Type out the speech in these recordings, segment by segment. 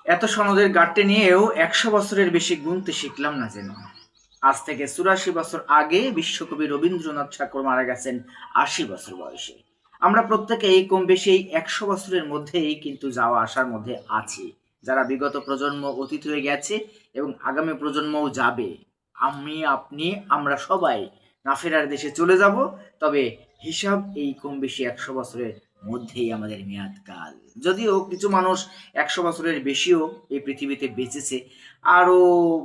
এত সনদের গাঁটটি নিয়েও ১০০ বছরের বেশি গুনতে শিখলাম না যেন। আজ থেকে ৮৪ বছর আগে বিশ্বকবি রবীন্দ্রনাথ ঠাকুর মারা গেছেন ৮০ বছর বয়সে। আমরা প্রত্যেকেই কম বেশি এই ১০০ বছরের মধ্যেই কিন্তু যাওয়া আসার মধ্যে আছি। যারা বিগত প্রজন্ম অতীত হয়ে গেছে এবং আগামী প্রজন্মও যাবে। আমি, আপনি, আমরা সবাই না ফেরার দেশে চলে যাব। তবে হিসাব এই কম বেশি ১০০ বছরের মধ্যেই আমাদের মেয়াদকাল। যদিও কিছু মানুষ ১০০ বছরের বেশিও এই পৃথিবীতে বেঁচেছে, আরও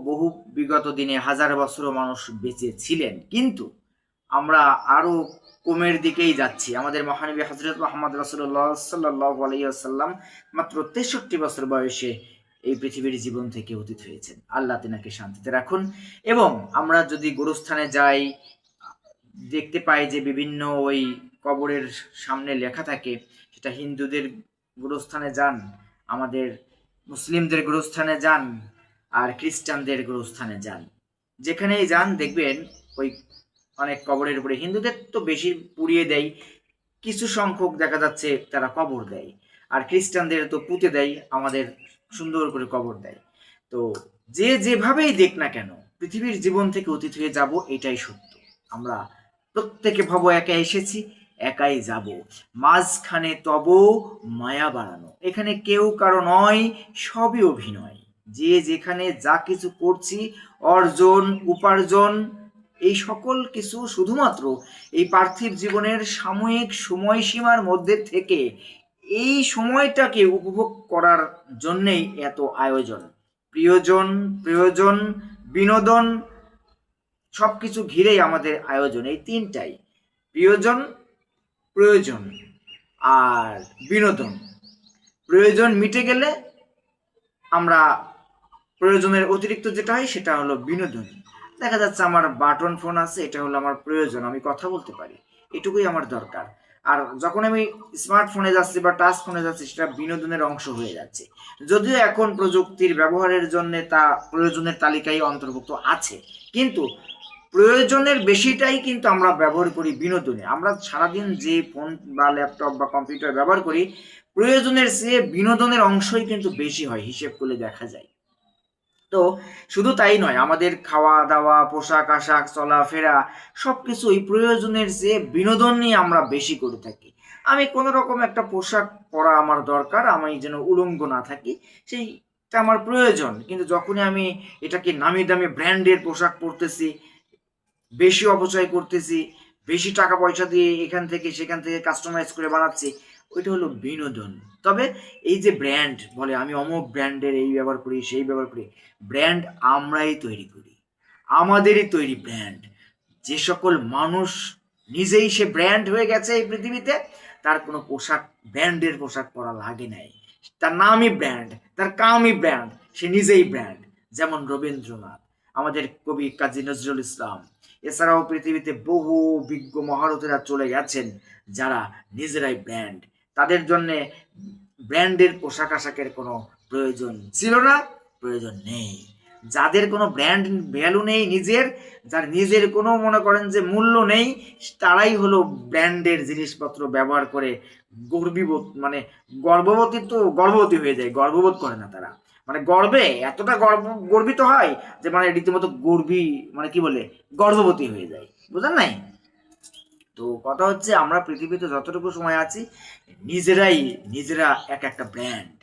বহু বিগত দিনে হাজার বছরও মানুষ বেঁচে ছিলেন, কিন্তু আমরা আরও কমের দিকেই যাচ্ছি। আমাদের মহানবী হজরত মোহাম্মদ রাসূলুল্লাহ সাল্লাল্লাহু আলাইহি ওয়াসাল্লাম মাত্র ৬৩ বছর বয়সে এই পৃথিবীর জীবন থেকে অতীত হয়েছেন। আল্লাহ তিনাকে শান্তিতে রাখুন। এবং আমরা যদি গোরস্থানে যাই, দেখতে পাই যে বিভিন্ন ওই কবরের সামনে লেখা থাকে, সেটা হিন্দুদের গোরস্থানে যান, আমাদের মুসলিমদের গোরস্থানে যান, আর খ্রিস্টানদের গোরস্থানে যান, যেখানেই যান দেখবেন ওই অনেক কবরের উপরে, হিন্দুদের তো বেশি পুড়িয়ে দেয়, কিছু সংখ্যক দেখা যাচ্ছে তারা কবর দেয়, আর খ্রিস্টানদের তো পুঁতে দেয়, আমাদের সুন্দর করে কবর দেয়। তো যে যেভাবেই দেখ না কেন, পৃথিবীর জীবন থেকে অতীত হয়ে যাব, এটাই সত্য। আমরা প্রত্যেকে ভাব একা এসেছি, একাই যাব, মাঝখানে তব মায়া বাড়ানো। এখানে কেউ কারো নয়, সবই অভিনয়। যে যেখানে যা কিছু করছি, অর্জন, উপার্জন, এই সকল কিছু শুধুমাত্র এই পার্থিব জীবনের সাময়িক সময়সীমার মধ্যে থেকে এই সময়টাকে উপভোগ করার জন্যেই এত আয়োজন। প্রিয়জন, প্রয়োজন, বিনোদন, সবকিছু ঘিরেই আমাদের আয়োজন। এই তিনটাই, প্রিয়জন, প্রয়োজন আর বিনোদন। প্রয়োজন মিটে গেলে আমরা প্রয়োজনের অতিরিক্ত যেটা হয় সেটা হলো বিনোদন। দেখা যাচ্ছে আমার বাটন ফোন আছে, এটা হলো আমার প্রয়োজন, আমি কথা বলতে পারি, এটুকুই আমার দরকার। আর যখন আমি স্মার্টফোনে যাচ্ছি বা টাচ ফোনে যাচ্ছি, সেটা বিনোদনের অংশ হয়ে যাচ্ছে। যদিও এখন প্রযুক্তির ব্যবহারের জন্য তা প্রয়োজনের তালিকায় অন্তর্ভুক্ত আছে, কিন্তু প্রয়োজনের বেশিটাই কিন্তু আমরা ব্যবহার করি বিনোদনে। আমরা সারাদিন যে ফোন বা ল্যাপটপ বা কম্পিউটার ব্যবহার করি, প্রয়োজনের চেয়ে বিনোদনের অংশই কিন্তু বেশি হয়, হিসেব করলে দেখা যায়। তো শুধু তাই নয়, আমাদের খাওয়া দাওয়া, পোশাক আশাক, চলাফেরা, সবকিছুই প্রয়োজনের চেয়ে বিনোদন নিয়ে আমরা বেশি করে থাকি। আমি কোনো রকম একটা পোশাক পরা আমার দরকার, আমি যেন উলঙ্গ না থাকি, সেইটা আমার প্রয়োজন। কিন্তু যখনই আমি এটাকে নামি দামি ব্র্যান্ডের পোশাক পরতেছি, বেশি অপচয় করতেছি, বেশি টাকা পয়সা দিয়ে এখান থেকে সেখান থেকে কাস্টমাইজ করে বানাচ্ছি, ওইটা হলো বিনোদন। তবে এই যে ব্র্যান্ড বলে, আমি অমুক ব্র্যান্ডের এই ব্যবহার করি, সেই ব্যবহার করি, ব্র্যান্ড আমরাই তৈরি করি, আমাদেরই তৈরি ব্র্যান্ড। যে সকল মানুষ নিজেই সে ব্র্যান্ড হয়ে গেছে এই পৃথিবীতে, তার কোনো পোশাক, ব্র্যান্ডের পোশাক পরা লাগে নাই, তার নামই ব্র্যান্ড, তার কামই ব্র্যান্ড, সে নিজেই ব্র্যান্ড। যেমন রবীন্দ্রনাথ, আমাদের কবি কাজী নজরুল ইসলাম, এছাড়াও পৃথিবীতে বহু বিজ্ঞ মহারথীরা চলে গেছেন, যারা নিজেরাই ব্র্যান্ড। তাদের জন্য ব্র্যান্ডের পোশাক আশাকের কোনো প্রয়োজন ছিল না, প্রয়োজন নেই। যাদের কোনো ব্র্যান্ড ভ্যালু নেই নিজের, যার নিজের কোনো মনে করেন যে মূল্য নেই, তারাই হলো ব্র্যান্ডের জিনিসপত্র ব্যবহার করে গর্বিবোধ, মানে গর্ভবতী তো গর্ভবতী হয়ে যায়, গর্ববোধ করে না তারা। মানে গর্বে এতটা গর্বিত হয় যে মানে রীতিমতো গর্বী, মানে কি বলে, গর্ভবতী হয়ে যায়। বুঝলেন নাই? তো কথা হচ্ছে, আমরা পৃথিবীতে যতটুকু সময় আছি, নিজেরা এক একটা ব্র্যান্ড,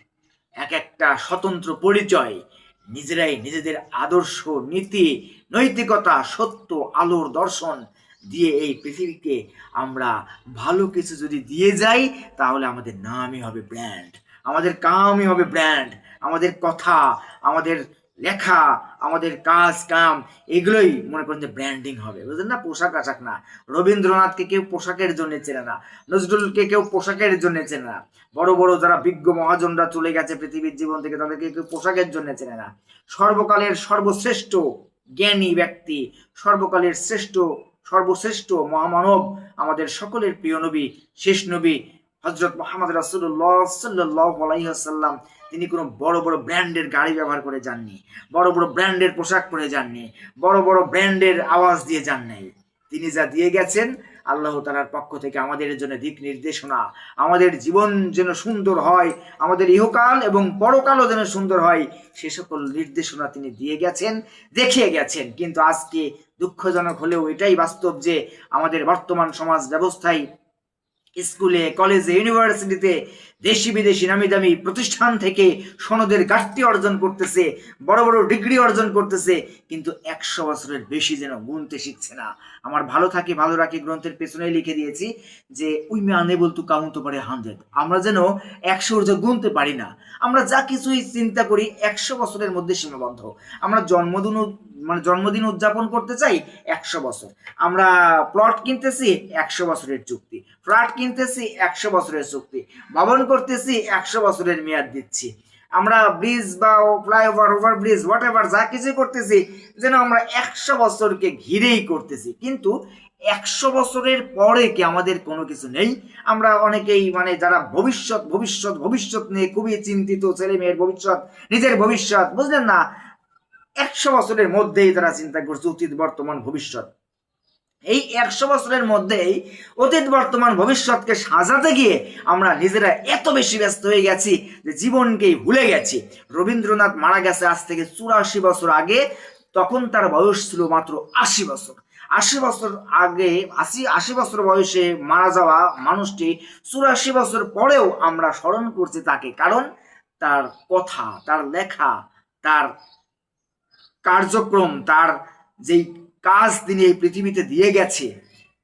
এক একটা স্বতন্ত্র পরিচয়, নিজেরাই নিজেদের আদর্শ, নীতি, নৈতিকতা, সত্য, আলোর দর্শন দিয়ে এই পৃথিবীকে আমরা ভালো কিছু যদি দিয়ে যাই, তাহলে আমাদের নামই হবে ব্র্যান্ড, আমাদের কামই হবে ব্র্যান্ড, আমাদের কথা, আমাদের লেখা, আমাদের কাজ কাম, এগুলোই মনে করেন যে ব্র্যান্ডিং হবে। বুঝলেন না? পোশাক আশাক না। রবীন্দ্রনাথকে কেউ পোশাকের জন্য চেনে না, নজরুলকে কেউ পোশাকের জন্য চেনে না, বড় বড় যারা বিজ্ঞ মহাজনরা চলে গেছে পৃথিবীর জীবন থেকে, তাদেরকে কেউ পোশাকের জন্য চেনে না। সর্বকালের সর্বশ্রেষ্ঠ জ্ঞানী ব্যক্তি, সর্বকালের সর্বশ্রেষ্ঠ মহামানব, আমাদের সকলের প্রিয় নবী, শেষ নবী হজরত মোহাম্মদ রাসূলুল্লাহ সাল্লাল্লাহু আলাইহি ওয়াসাল্লাম, তিনি কোনো বড় বড় ব্র্যান্ডের গাড়ি ব্যবহার করে যাননি, বড় বড় ব্র্যান্ডের পোশাক পরে যাননি, বড় বড় ব্র্যান্ডের আওয়াজ দিয়ে যান নাই। তিনি যা দিয়ে গেছেন, আল্লাহ তাআলার পক্ষ থেকে আমাদের জন্য দিক নির্দেশনা, আমাদের জীবন যেন সুন্দর হয়, আমাদের ইহকাল এবং পরকালও যেন সুন্দর হয়, সে সকল নির্দেশনা তিনি দিয়ে গেছেন, দেখিয়ে গেছেন। কিন্তু আজকে দুঃখজনক হলেও এটাই বাস্তব যে আমাদের বর্তমান সমাজ ব্যবস্থায় স্কুলে, কলেজে, ইউনিভার্সিটিতে দেশি বিদেশি নামি দামি প্রতিষ্ঠান থেকে সনদের ঘাটতি অর্জন করতেছে, বড় বড় ডিগ্রি অর্জন করতেছে, কিন্তু 100 বছরের বেশি যেন গুনতে শিখছে না। আমার ভালো থাকি ভালো রাখি গ্রন্থের পেছনে লিখে দিয়েছি যে we may unable to count over 100, আমরা যেন 100 ঊর্ধ্বে গুনতে পারি না। আমরা যা কিছুই চিন্তা করি 100 বছরের মধ্যে সীমাবদ্ধ। আমরা জন্মদিন উদযাপন করতে চাই 100 বছর, আমরা প্লট কিনতেছি 100 বছরের চুক্তি, ফ্ল্যাট কিনতেছি 100 বছরের চুক্তি, ভবন করতেছি 100 বছরের মেয়াদ দিচ্ছি, আমরা ব্রিজ বা ফ্লাইওভার, ওভারব্রিজ, হোয়াট এভার যা কিছু করতেছি যেন আমরা 100 বছরকে ঘিরেই করতেছি। কিন্তু 100 বছরের পরে কি আমাদের কোনো কিছু নেই? আমরা অনেকেই যারা ভবিষ্যৎ নিয়ে খুবই চিন্তিত, ছেলে মেয়ের ভবিষ্যৎ, নিজের ভবিষ্যৎ, বুঝলেন না, 100 বছরের মধ্যেই তারা চিন্তা করছে অতীত বর্তমান ভবিষ্যৎ। এই 100 বছরের মধ্যেই অতীত বর্তমান ভবিষ্যৎকে সাজাতে গিয়ে আমরা নিজেরা এত বেশি ব্যস্ত হয়ে গেছি যে জীবনকেই ভুলে গেছি। রবীন্দ্রনাথ মারা গেছে আজ থেকে 84 বছর আগে, তখন তার বয়স ছিল মাত্র 80 বছর। 80 বছর আগে 80 বছর বয়সে মারা যাওয়া মানুষটি 84 বছর পরেও আমরা স্মরণ করছি তাকে, কারণ তার কথা, তার লেখা, তার কার্যক্রম, তার যেই কাজ তিনি এই পৃথিবীতে দিয়ে গেছে,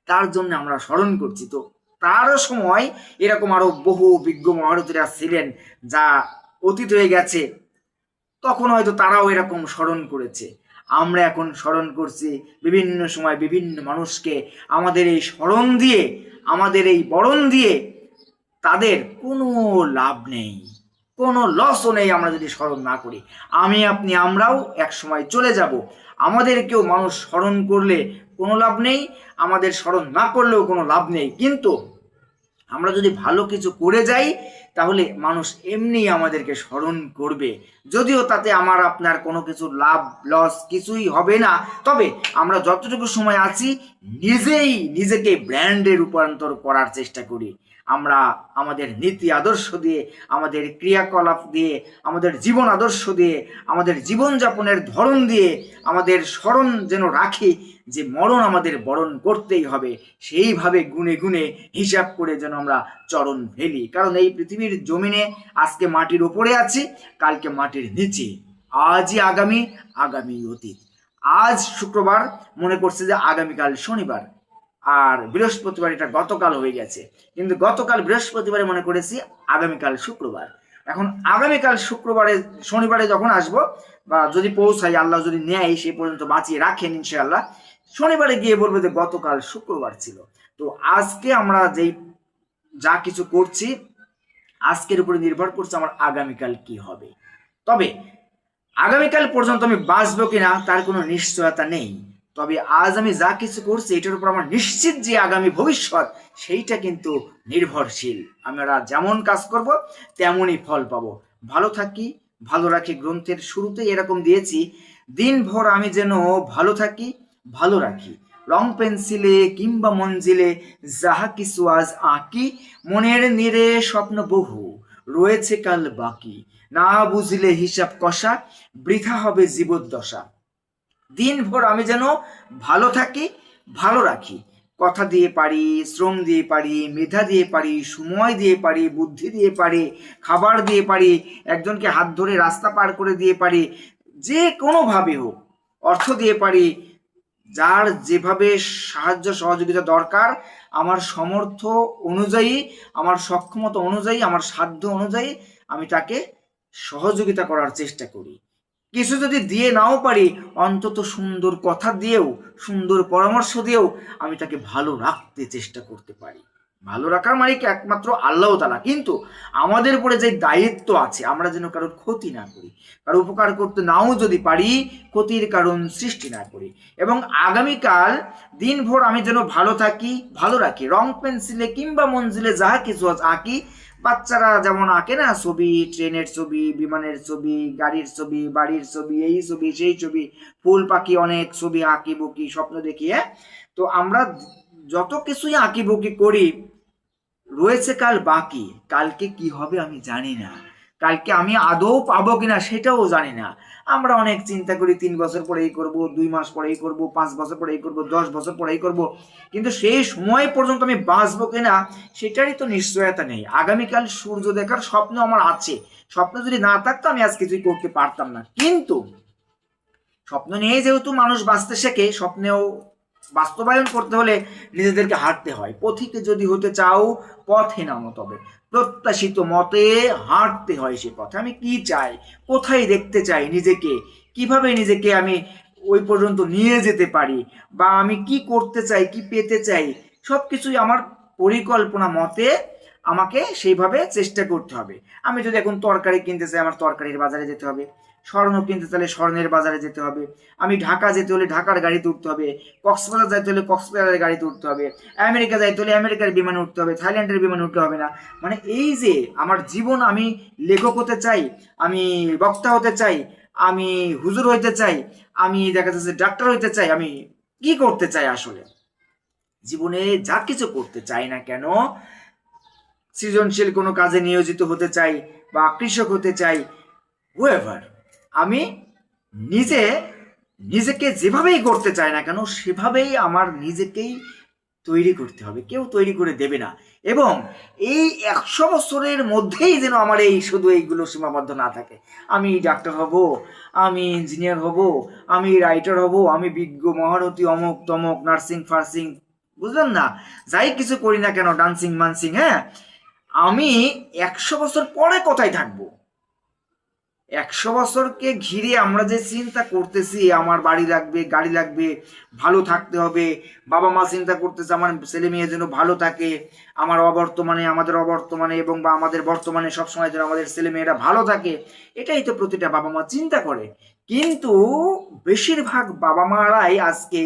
তার জন্য আমরা স্মরণ করছি। তো তারও সময় এরকম আরো বহু বিজ্ঞ মহারথীরা ছিলেন যা অতীত হয়ে গেছে, তখন হয়তো তারাও এরকম স্মরণ করেছে। আমরা এখন স্মরণ করছি বিভিন্ন সময় বিভিন্ন মানুষকে, আমাদের এই স্মরণ দিয়ে, আমাদের এই বরণ দিয়ে তাদের কোনো লাভ নেই, কোনো লসও নেই আমরা যদি স্মরণ না করি। আপনি আমরাও এক সময় চলে যাব, আমাদেরকেও মানুষ স্মরণ করলে কোনো লাভ নেই, আমাদের স্মরণ না করলেও কোনো লাভ নেই। কিন্তু আমরা যদি ভালো কিছু করে যাই তাহলে মানুষ এমনি আমাদেরকে স্মরণ করবে, যদিও তাতে আমার আপনার কোনো কিছু লাভ লস কিছুই হবে না। তবে আমরা যতটুকু সময় আছি নিজেকে ব্র্যান্ডে রূপান্তর করার চেষ্টা করি। আমরা আমাদের নীতি আদর্শ দিয়ে, আমাদের ক্রিয়াকলাপ দিয়ে, আমাদের জীবন আদর্শ দিয়ে, আমাদের জীবনযাপনের ধরন দিয়ে আমাদের স্মরণ যেন রাখি যে মরণ আমাদের বরণ করতেই হবে, সেইভাবে গুনে গুনে হিসাব করে যেন আমরা চরণ ফেলি। কারণ এই পৃথিবীর জমিনে আজকে মাটির ওপরে আছি, কালকে মাটির নিচে, আজই আগামী, আগামী অতীত। আজ শুক্রবার, মনে করছে যে আগামীকাল শনিবার, আর বৃহস্পতিবার এটা গতকাল হয়ে গেছে, কিন্তু গতকাল বৃহস্পতিবারে মনে করেছি আগামীকাল শুক্রবার। এখন আগামীকাল শনিবারে যখন আসবো, বা যদি পৌঁছাই, আল্লাহ যদি নেয় সে পর্যন্ত বাঁচিয়ে রাখেন ইনশাআল্লাহ, শনিবারে গিয়ে বলবো যে গতকাল শুক্রবার ছিল। তো আজকে আমরা যা কিছু করছি আজকের উপরে নির্ভর করছে আমার আগামীকাল কি হবে। তবে আগামীকাল পর্যন্ত আমি বাঁচবো কিনা তার কোনো নিশ্চয়তা নেই। তবে আজ আমি যা কিছু করছি এটার উপর আমার নিশ্চিত যে আগামী ভবিষ্যৎ সেইটা কিন্তু নির্ভরশীল। আমরা যেমন কাজ করব তেমনই ফল পাবো। ভালো থাকি ভালো রাখি গ্রন্থের শুরুতে এরকম দিয়েছি, দিনভর আমি যেন ভালো থাকি ভালো রাখি, রং পেন্সিলে কিংবা মঞ্জিলে যাহা কিছু আজ আঁকি, মনের নীড়ে স্বপ্ন বহু রয়েছে কাল বাকি, না বুঝলে হিসাব কষা বৃথা হবে জীবদ্দশা। দিনভর আমি যেন ভালো থাকি ভালো রাখি, কথা দিয়ে পারি, শ্রম দিয়ে পারি, মেধা দিয়ে পারি, সময় দিয়ে পারি, বুদ্ধি দিয়ে পারি, খাবার দিয়ে পারি, একজনকে হাত ধরে রাস্তা পার করে দিয়ে পারি, যে কোনোভাবে হোক, অর্থ দিয়ে পারি, যার যেভাবে সাহায্য সহযোগিতা দরকার আমার সমর্থ অনুযায়ী, আমার সক্ষমতা অনুযায়ী, আমার সাধ্য অনুযায়ী আমি তাকে সহযোগিতা করার চেষ্টা করি। কিছু যদি দিয়ে নাও পারি, অন্তত সুন্দর কথা দিয়েও, সুন্দর পরামর্শ দিয়েও আমি তাকে ভালো রাখতে চেষ্টা করতে পারি। ভালো রাখার মালিক একমাত্র আল্লাহ তাআলা, কিন্তু আমাদের উপরে যে দায়িত্ব আছে আমরা যেন কারোর ক্ষতি না করি, কারো উপকার করতে নাও যদি পারি ক্ষতির কারণ সৃষ্টি না করি। এবং আগামীকাল দিনভর আমি যেন ভালো থাকি ভালো রাখি, রং পেন্সিলে কিংবা মঞ্জিলে যাহা কিছু আঁকি। বাচ্চারা যেমন আঁকে না ছবি, ট্রেনের ছবি, বিমানের ছবি, গাড়ির ছবি, বাড়ির ছবি, এই ছবি সেই ছবি, ফুল পাখি, অনেক ছবি আঁকি বুকি স্বপ্ন দেখি। তো আমরা যত কিছুই আঁকিবুকি করি, রয়েছে কাল বাকি। কালকে কি হবে আমি জানি না, কালকে আমি আদৌ পাবো কিনা সেটাও জানি না। আমরা অনেক চিন্তা করি 3 বছর পরে এই করবো, 2 মাস পরে এই করবো, 5 বছর পরে এই করবো, 10 বছর পরে এই করবো, কিন্তু সেই সময় পর্যন্ত আমি বাঁচবো কিনা সেটারই তো নিশ্চয়তা নেই। আগামীকাল সূর্য দেখার স্বপ্ন আমার আছে, স্বপ্ন যদি না থাকতো আমি আজ কিছুই করতে পারতাম না। কিন্তু স্বপ্ন নিয়ে যেহেতু মানুষ বাঁচতে শেখে, স্বপ্নেও বাস্তবায়ন করতে হলে নিজেদেরকে হাঁটতে হয়। পথিকে যদি হতে চাও পথে নামো তবে, প্রত্যাশিত মতে হাঁটতে হয় সে পথে। আমি কি চাই, কোথায় দেখতে চাই নিজেকে, কিভাবে নিজেকে আমি ওই পর্যন্ত নিয়ে যেতে পারি, বা আমি কি করতে চাই, কি পেতে চাই, সব কিছুই আমার পরিকল্পনা মতে আমাকে সেইভাবে চেষ্টা করতে হবে। আমি যদি এখন তরকারি কিনতে চাই, আমার তরকারির বাজারে যেতে হবে। স্বর্ণ কিনতে চাইলে স্বর্ণের বাজারে যেতে হবে। আমি ঢাকা যেতে হলে ঢাকার গাড়িতে উঠতে হবে। কক্সবাজার যাইতে হলে কক্সবাজারের গাড়িতে উঠতে হবে। আমেরিকা যাইতে হলে আমেরিকার বিমানে উঠতে হবে, থাইল্যান্ডের বিমানে উঠতে হবে না। মানে এই যে আমার জীবন, আমি লেখক হতে চাই, আমি বক্তা হতে চাই, আমি হুজুর হইতে চাই, আমি দেখা যাচ্ছে ডাক্তার হইতে চাই, আমি কি করতে চাই আসলে জীবনে, যা কিছু করতে চাই না কেন, সৃজনশীল কোনো কাজে নিয়োজিত হতে চাই বা কৃষক হতে চাই, হুয়েভার, আমি নিজে নিজেকে যেভাবেই করতে চাই না কেন সেভাবেই আমার নিজেকেই তৈরি করতে হবে, কেউ তৈরি করে দেবে না। এবং এই 100 বছরের মধ্যেই যেন আমার এই শুধু এইগুলো সীমাবদ্ধ না থাকে। আমি ডাক্তার হব, আমি ইঞ্জিনিয়ার হব, আমি রাইটার হব, আমি বিজ্ঞ মহারথী অমুক তমক, নার্সিং ফার্সিং, বুঝলেন না, যাই কিছু করি না কেন, ডান্সিং মানসিং, হ্যাঁ, আমি 100 বছর পরে কোথায় থাকবো? 100 বছরকে ঘিরে আমরা যে চিন্তা করতেছি, আমার বাড়ি লাগবে, গাড়ি লাগবে, ভালো থাকতে হবে, বাবা মা চিন্তা করতেছে আমার ছেলে মেয়ে যেন ভালো থাকে, আমার অবর্তমানে, আমাদের অবর্তমানে এবং বা আমাদের বর্তমানে সবসময় যেন আমাদের ছেলে মেয়েরা ভালো থাকে, এটাই তো প্রতিটা বাবা মা চিন্তা করে। কিন্তু বেশিরভাগ বাবা মারাই আজকে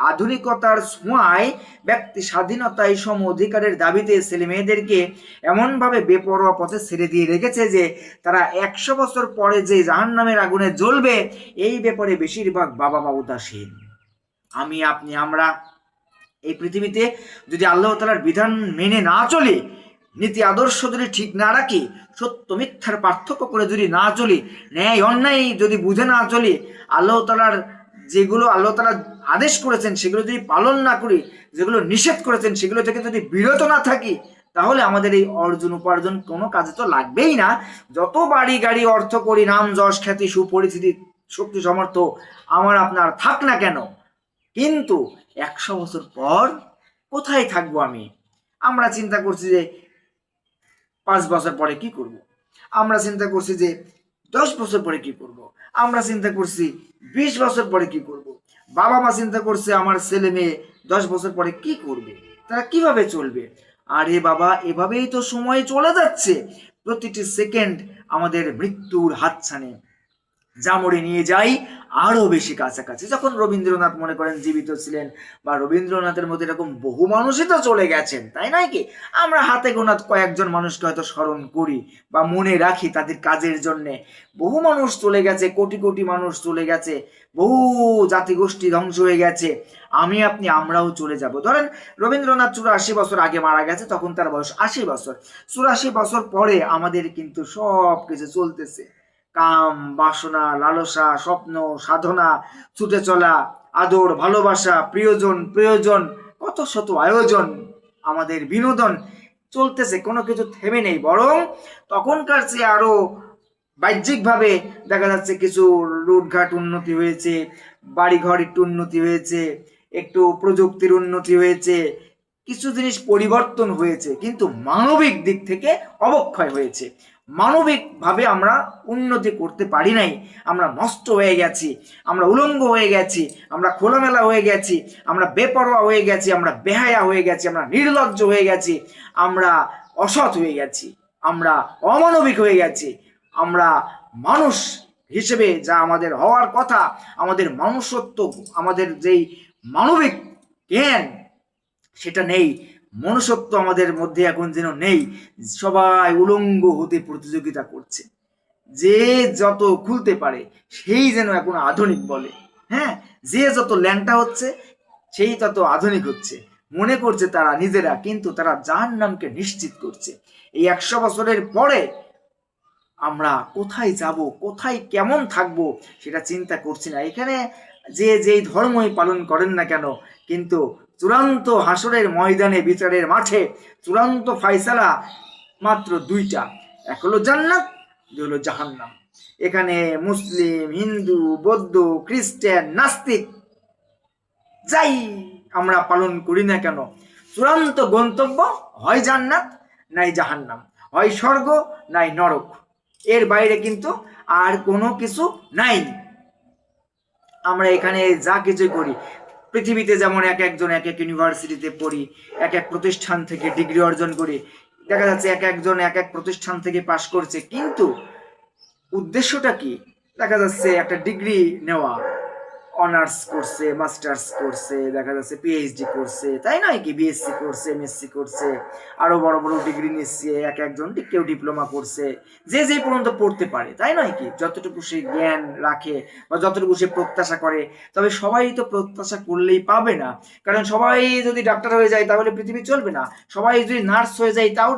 আধুনিকতার ছোঁয়ায় ব্যক্তি স্বাধীনতায় সম অধিকারের দাবিতে ছেলে মেয়েদেরকে এমনভাবে বেপরোয়া পথে ছেড়ে দিয়ে রেখেছে যে তারা 100 বছর পরে যে জাহান্নামের আগুনে জ্বলবে এই ব্যাপারে বেশিরভাগ বাবা মা উদাসীন। আমি, আপনি, আমরা এই পৃথিবীতে যদি আল্লাহ তাআলার বিধান মেনে না চলি, নীতি আদর্শ যদি ঠিক না রাখি, সত্য মিথ্যার পার্থক্য করে যদি না চলি, ন্যায় অন্যায় যদি বুঝে না চলি, আল্লাহ তাআলার যেগুলো আল্লাহ তাআলা আদেশ করেছেন সেগুলো যদি পালন না করি, যেগুলো নিষেধ করেছেন সেগুলো থেকে যদি বিরত না থাকি, তাহলে আমাদের এই অর্জন উপার্জন কোনো কাজে তো লাগবেই না। যত বাড়ি গাড়ি অর্থ করি, নাম যশ খ্যাতি সুপরিচিতি শক্তি সমর্থ আমার আপনার থাক না কেন, কিন্তু 100 বছর পর কোথায় থাকবো আমি? আমরা চিন্তা করছি যে 5 বছর পরে কি করব, আমরা চিন্তা করছি যে 10 বছর পরে কি করব, আমরা চিন্তা করছি 20 বছর পরে কি করব। বাবা মা চিন্তা করছে আমার ছেলে মেয়ে 10 বছর পরে কি করবে, তারা কিভাবে চলবে। আরে বাবা, এভাবেই তো সময় চলে যাচ্ছে। প্রতিটি সেকেন্ড আমাদের মৃত্যুর হাতছানি, যা মরে নিয়ে যাই আরো বেশি কাছাকাছি। যখন রবীন্দ্রনাথ মনে করেন জীবিত ছিলেন, বা রবীন্দ্রনাথের মধ্যে এরকম বহু মানুষই তো চলে গেছেন, তাই নয় কি? আমরা হাতে গোনা কয়েকজন মানুষকে হয়তো স্মরণ করি বা মনে রাখি তাদের কাজের জন্যে। বহু মানুষ চলে গেছে, কোটি কোটি মানুষ চলে গেছে, বহু জাতিগোষ্ঠী ধ্বংস হয়ে গেছে। আমি, আপনি, আমরাও চলে যাব। ধরেন রবীন্দ্রনাথ 84 বছর আগে মারা গেছে, তখন তার বয়স 80 বছর। 84 বছর পরে আমাদের কিন্তু সব কিছু চলতেছে, কাম বাসনা লালসা স্বপ্ন সাধনা, ছুটে চলা, আদর ভালোবাসা, প্রিয়জন প্রয়োজন, কত শত আয়োজন, আমাদের বিনোদন চলতেছে, কোনো কিছু থেমে নেই। বরং তখনকার চেয়ে আরো বাহ্যিকভাবে দেখা যাচ্ছে কিছু রুটঘাট উন্নতি হয়েছে, বাড়িঘর একটু উন্নতি হয়েছে, একটু প্রযুক্তির উন্নতি হয়েছে, কিছু জিনিস পরিবর্তন হয়েছে, কিন্তু মানবিক দিক থেকে অবক্ষয় হয়েছে। মানবিকভাবে আমরা উন্নতি করতে পারি নাই। আমরা নষ্ট হয়ে গেছি, আমরা উলঙ্গ হয়ে গেছি, আমরা খোলামেলা হয়ে গেছি, আমরা বেপরোয়া হয়ে গেছি, আমরা বেহায়া হয়ে গেছি, আমরা নির্লজ্জ হয়ে গেছি, আমরা অসৎ হয়ে গেছি, আমরা অমানবিক হয়ে গেছি। আমরা মানুষ হিসেবে যা আমাদের হওয়ার কথা, আমাদের মনুষ্যত্ব, আমাদের যেই মানবিক জ্ঞান সেটা নেই, মনুষ্যত্ব আমাদের মধ্যে এখন যেন নেই। সবাই উলঙ্গ হতে প্রতিযোগিতা করছে, যে যত খুলতে পারে সেই যেন এখন আধুনিক বলে, হ্যাঁ, যে যত ল্যাংটা হচ্ছে সেই তত আধুনিক হচ্ছে। মনে করছে তারা নিজেরা, কিন্তু তারা জাহান্নামকে নিশ্চিত করছে। এই 100 বছরের পরে আমরা কোথায় যাব, কোথায় কেমন থাকবো সেটা চিন্তা করছি না। এখানে যে যেই ধর্মই পালন করেন না কেন, কিন্তু চূড়ান্ত হাসরের ময়দানে, বিচারের মাঠে চূড়ান্ত ফাইসালা মাত্র দুইটা, এক হলো জান্নাত, দুই হলো জাহান্নাম। এখানে মুসলিম, হিন্দু, বৌদ্ধ, খ্রিস্টান, নাস্তিক যাই আমরা পালন করি না কেন, চূড়ান্ত গন্তব্য হয় জান্নাত নাই জাহান্নাম, হয় স্বর্গ নাই নরক। এর বাইরে কিন্তু আর কোনো কিছু নাই। আমরা এখানে যা কিছু করি, পৃথিবীতে যেমন এক একজন এক এক ইউনিভার্সিটিতে পড়ি, এক এক প্রতিষ্ঠান থেকে ডিগ্রি অর্জন করি, দেখা যাচ্ছে এক একজন এক এক প্রতিষ্ঠান থেকে পাশ করছে, কিন্তু উদ্দেশ্যটা কি? দেখা যাচ্ছে একটা ডিগ্রি নেওয়া, অনার্স করছে, মাস্টার্স করছে, দেখা যাচ্ছে পিএইচডি করছে, তাই নয় কি? বিএসসি করছে, এমএসসি করছে, আরো বড় বড় ডিগ্রি নিচ্ছে, এক একজন কেউ ডিপ্লোমা করছে, যে যে পর্যন্ত পড়তে পারে, তাই নয় কি? যতটুকু সে জ্ঞান রাখে বা যতটুকু সে প্রত্যাশা করে। তবে সবাই তো প্রত্যাশা করলেই পাবে না, কারণ সবাই যদি ডাক্তার হয়ে যায় তাহলে পৃথিবী চলবে না, সবাই যদি নার্স হয়ে যায় তাও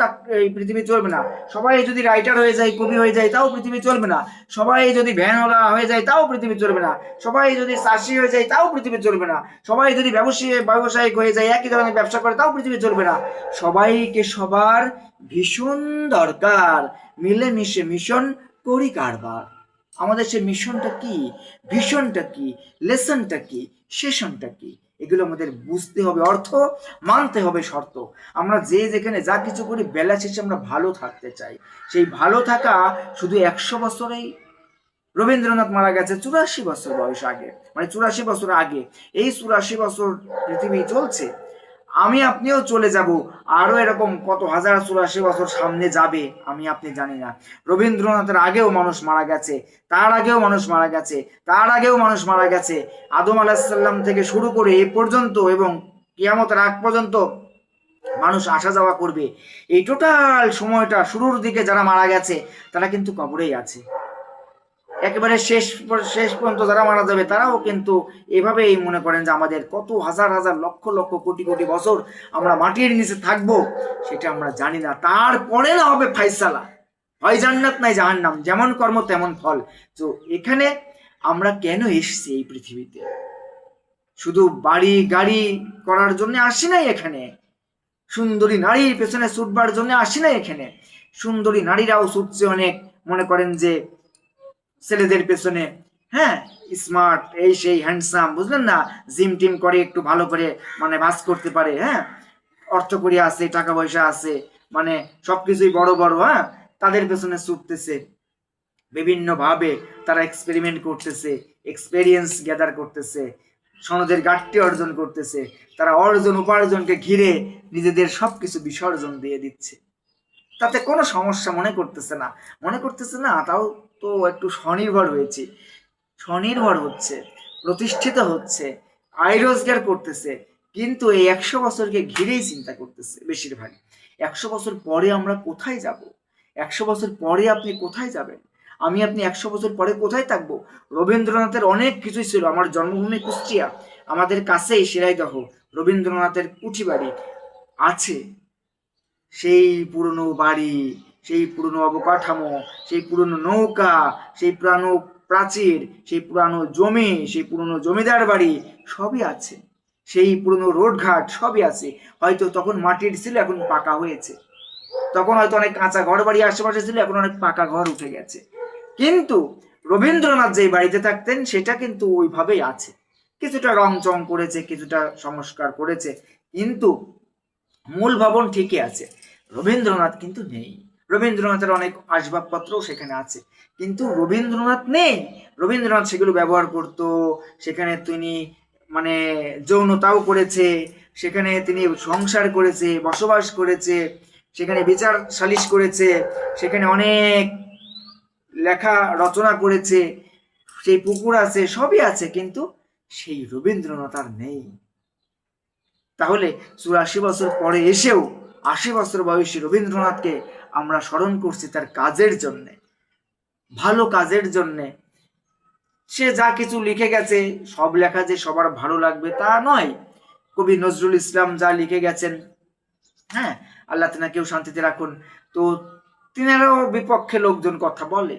এই পৃথিবী চলবে না, সবাই যদি রাইটার হয়ে যায়, কবি হয়ে যায় তাও পৃথিবী চলবে না, সবাই যদি ভ্যানওয়ালা হয়ে যায় তাও পৃথিবী চলবে না, সবাই যদি চাষি হয়ে যায় তাও পৃথিবী চলবে না, সবাই যদি ব্যবসায়িক হয়ে যায়, একই ধরনের ব্যবসা করে, তাও পৃথিবী চলবে না। সবাইকে সবার ভীষণ দরকার, মিলেমিশে মিশন করি কারবার। আমাদের সে মিশনটা কি, ভিশনটা কি, লেসনটা কি, সেশনটা কি, এগুলো আমাদের বুঝতে হবে, অর্থ মানতে হবে শর্ত। আমরা যে যেখানে যা কিছু করি, বেলা শেষে আমরা ভালো থাকতে চাই। সেই ভালো থাকা শুধু 100 বছরেই, রবীন্দ্রনাথ মারা গেছে 84 বছর বয়স আগে, মানে 84 বছর আগে। এই 84 বছর পৃথিবী চলছে, আমি আপনিও চলে যাব, আরো এরকম কত হাজার 84 বছর সামনে যাবে আমি আপনি জানি না। রবীন্দ্রনাথের আগেও মানুষ মারা গেছে, তার আগেও মানুষ মারা গেছে, তার আগেও মানুষ মারা গেছে, আদম আলাহিসাল্লাম থেকে শুরু করে এ পর্যন্ত এবং কিয়ামতের আগ পর্যন্ত মানুষ আসা যাওয়া করবে। এই টোটাল সময়টা শুরুর দিকে যারা মারা গেছে তারা কিন্তু কবরেই আছে, একেবারে শেষ পর্যন্ত যারা মারা যাবে তারাও কিন্তু এভাবেই মনে করেন যে আমাদের কত হাজার হাজার লক্ষ লক্ষ কোটি কোটি বছর আমরা মাটির নিচে থাকবো সেটা আমরা জানি না। তারপরে না হবে ফাইসালা, হয় জান্নাত নাই জাহান্নাম, যেমন কর্ম তেমন ফল। তো এখানে আমরা কেন এসেছি এই পৃথিবীতে? শুধু বাড়ি গাড়ি করার জন্য আসি নাই এখানে, সুন্দরী নারীর পেছনে ছুটবার জন্য আসি নাই এখানে। সুন্দরী নারীরাও ছুটছে অনেক, মনে করেন যে ছেলেদের পেছনে, হ্যাঁ, স্মার্ট, এই সেই হ্যান্ডসাম, বুঝলেন না, জিম টিম করে, একটু ভালো করে মানে ভাস করতে পারে, হ্যাঁ, অর্থ করি আছে, টাকা পয়সা আছে, মানে সবকিছুই বড় বড়, হ্যাঁ, তাদের পেছনে ছুটতেছে। বিভিন্ন ভাবে তারা এক্সপেরিমেন্ট করতেছে, এক্সপেরিয়েন্স গ্যাদার করতেছে, সনদের ঘাটতি অর্জন করতেছে, তারা অর্জন উপার্জনকে ঘিরে নিজেদের সবকিছু বিসর্জন দিয়ে দিচ্ছে, তাতে কোনো সমস্যা মনে করতেছে না, তাও তো একটু স্বনির্ভর হয়েছে, স্বনির্ভর হচ্ছে, প্রতিষ্ঠিত হচ্ছে, আয় রোজগার করতেছে, কিন্তু এই 100 বছরকে ঘিরেই চিন্তা করতেছে বেশিরভাগ। 100 বছর পরে আমরা কোথায় যাব? 100 বছর পরে আপনি কোথায় যাবেন? আমি আপনি 100 বছর পরে কোথায় থাকবো? রবীন্দ্রনাথের অনেক কিছুই ছিল। আমার জন্মভূমি কুষ্টিয়া, আমাদের কাছেই শিরাইদহ, রবীন্দ্রনাথের কুঠি বাড়ি আছে, সেই পুরনো বাড়ি, সেই পুরনো অবকাঠামো, সেই পুরনো নৌকা, সেই পুরানো প্রাচীর, সেই পুরানো জমি, সেই পুরনো জমিদার বাড়ি সবই আছে, সেই পুরনো রোডঘাট সবই আছে। হয়তো তখন মাটির ছিল, এখন পাকা হয়েছে, তখন হয়তো অনেক কাঁচা ঘর বাড়ি আশেপাশে ছিল, এখন অনেক পাকা ঘর উঠে গেছে, কিন্তু রবীন্দ্রনাথ যেই বাড়িতে থাকতেন সেটা কিন্তু ওইভাবেই আছে। কিছুটা রং চং করেছে, কিছুটা সংস্কার করেছে, কিন্তু মূল ভবন ঠিকই আছে। রবীন্দ্রনাথ কিন্তু নেই। রবীন্দ্রনাথের অনেক আসবাবপত্র সেখানে আছে, কিন্তু রবীন্দ্রনাথ নেই। রবীন্দ্রনাথ সেগুলো ব্যবহার করত, সেখানে তিনি মানে যৌনতাও করেছে, সেখানে তিনি সংসার করেছে, বসবাস করেছে, সেখানে বিচার সালিশ করেছে, সেখানে অনেক লেখা রচনা করেছে, সেই পুকুর আছে, সবই আছে, কিন্তু সেই রবীন্দ্রনাথ আর নেই। তাহলে 84 বছর পরে এসেও 80 বছর বয়সী রবীন্দ্রনাথকে আমরা স্মরণ করছি তার কাজের জন্যে, ভালো কাজের জন্যে। সে যা কিছু লিখে গেছে, সব লেখা যে সবার ভালো লাগবে তা নয়, কবি নজরুল ইসলাম যা লিখে গেছেন, হ্যাঁ, আল্লাহ তিনাকেও শান্তিতে রাখুন, তো তিনারও বিপক্ষে লোকজন কথা বলে,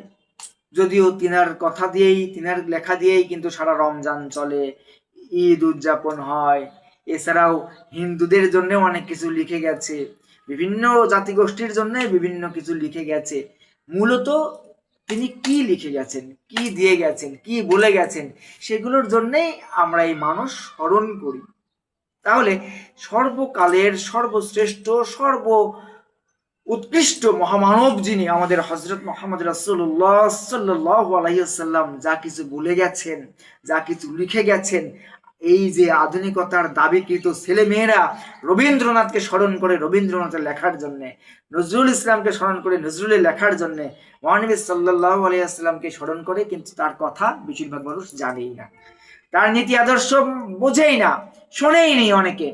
যদিও তিনার কথা দিয়েই, তিনার লেখা দিয়েই কিন্তু সারা রমজান চলে, ঈদ উদযাপন হয়। এছাড়াও হিন্দুদের জন্য অনেক কিছু লিখে গেছে, বিভিন্ন জাতিগোষ্ঠীর জন্য বিভিন্ন কিছু লিখে গেছে। মূলত তিনি কি লিখে গেছেন, কি দিয়ে গেছেন, কি বলে গেছেন, সেগুলোর জন্যই আমরা এই মানুষ স্মরণ করি। তাহলে সর্বকালের সর্বশ্রেষ্ঠ, সর্ব উৎকৃষ্ট মহামানব যিনি আমাদের হযরত মুহাম্মদ রাসূলুল্লাহ সাল্লাল্লাহু আলাইহি ওয়াসাল্লাম যা কিছু বলে গেছেন, যা কিছু লিখে গেছেন, এই যে আধুনিকতার দাবিকৃত ছেলে মেয়েরা রবীন্দ্রনাথকে স্মরণ করে রবীন্দ্রনাথের লেখার জন্যে, নজরুল ইসলামকে স্মরণ করে নজরুলের লেখার জন্যে, মহানবী সাল্লাল্লাহু আলাইহি ওয়াসাল্লামকে স্মরণ করে, কিন্তু তার কথা বেশিরভাগ মানুষ জানেই না, তার নীতি আদর্শ বোঝেই না, শোনেই নি। অনেকে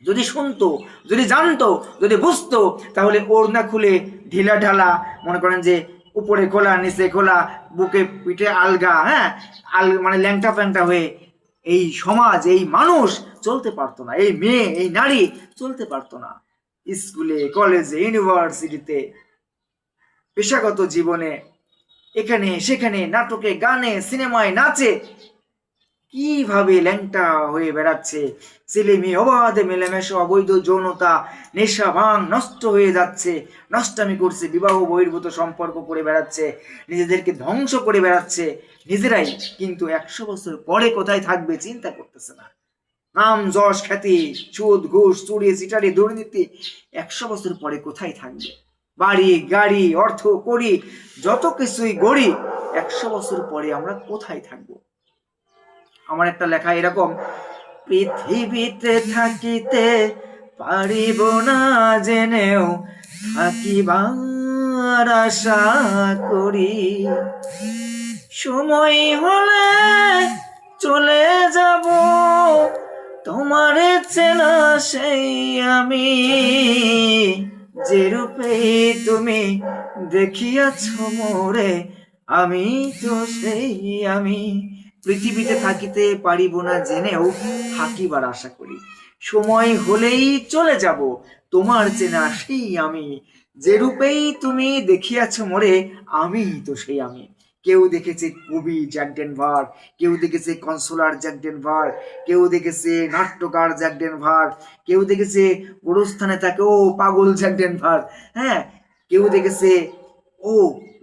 যদি শুনতো, যদি জানতো, যদি বুঝতো, তাহলে ওড়না খুলে ঢিলা ঢালা, মনে করেন যে উপরে খোলা নিচে খোলা, বুকে পিঠে আলগা, হ্যাঁ, মানে ল্যাংটা ফ্যাংটা হয়ে এই সমাজ, এই মানুষ চলতে পারতো না, এই মেয়ে, এই নারী চলতে পারতো না। স্কুলে, কলেজে, ইউনিভার্সিটিতে, পেশাগত জীবনে, এখানে সেখানে, নাটকে, গানে, সিনেমায়, নাচে কিভাবে ল্যাংটা হয়ে বেড়াচ্ছে, ছেলে মেয়ে অবাধে মেলামেশা, অবৈধ যৌনতা, নেশা ভাঙ নষ্ট হয়ে যাচ্ছে, নষ্টামি করছে, বিবাহ বহির্ভূত সম্পর্ক করে বেড়াচ্ছে, নিজেদেরকে ধ্বংস করে বেড়াচ্ছে নিজেরাই, কিন্তু 100 বছর পরে কোথায় থাকবে চিন্তা করতেছে না। নাম যশ খ্যাতি, সুদ ঘুষ চুরি চিটারি দুর্নীতি 100 বছর পরে কোথায় থাকবে? বাড়ি গাড়ি অর্থ করি যত কিছুই গড়ি, 100 বছর পরে আমরা কোথায় থাকবো? আমার একটা লেখা এরকম, পৃথিবীতে থাকিতে পারিব না জেনেও থাকিবার আশা করি, সময় হলে চলে যাব তোমারে চেনা সেই আমি, যে রূপে তুমি দেখিয়াছ মোরে আমি তো সেই আমি। পৃথিবীতে থাকিতে পারিব না জেনেও থাকিবার আশা করি, সময় হলেই চলে যাব তোমার চেনা সেই আমি, যে রূপেই তুমি দেখিয়াছ মোরে আমি তো সেই আমি। কেউ দেখেছে কবি জ্যাক ডেনভার, কেউ দেখেছে কনসোলার জ্যাক ডেনভার, কেউ দেখেছে নাট্যকার জ্যাক ডেনভার, কেউ দেখেছে গোরস্থানে থাকে ও পাগল জ্যাক ডেনভার, হ্যাঁ, কেউ দেখেছে ও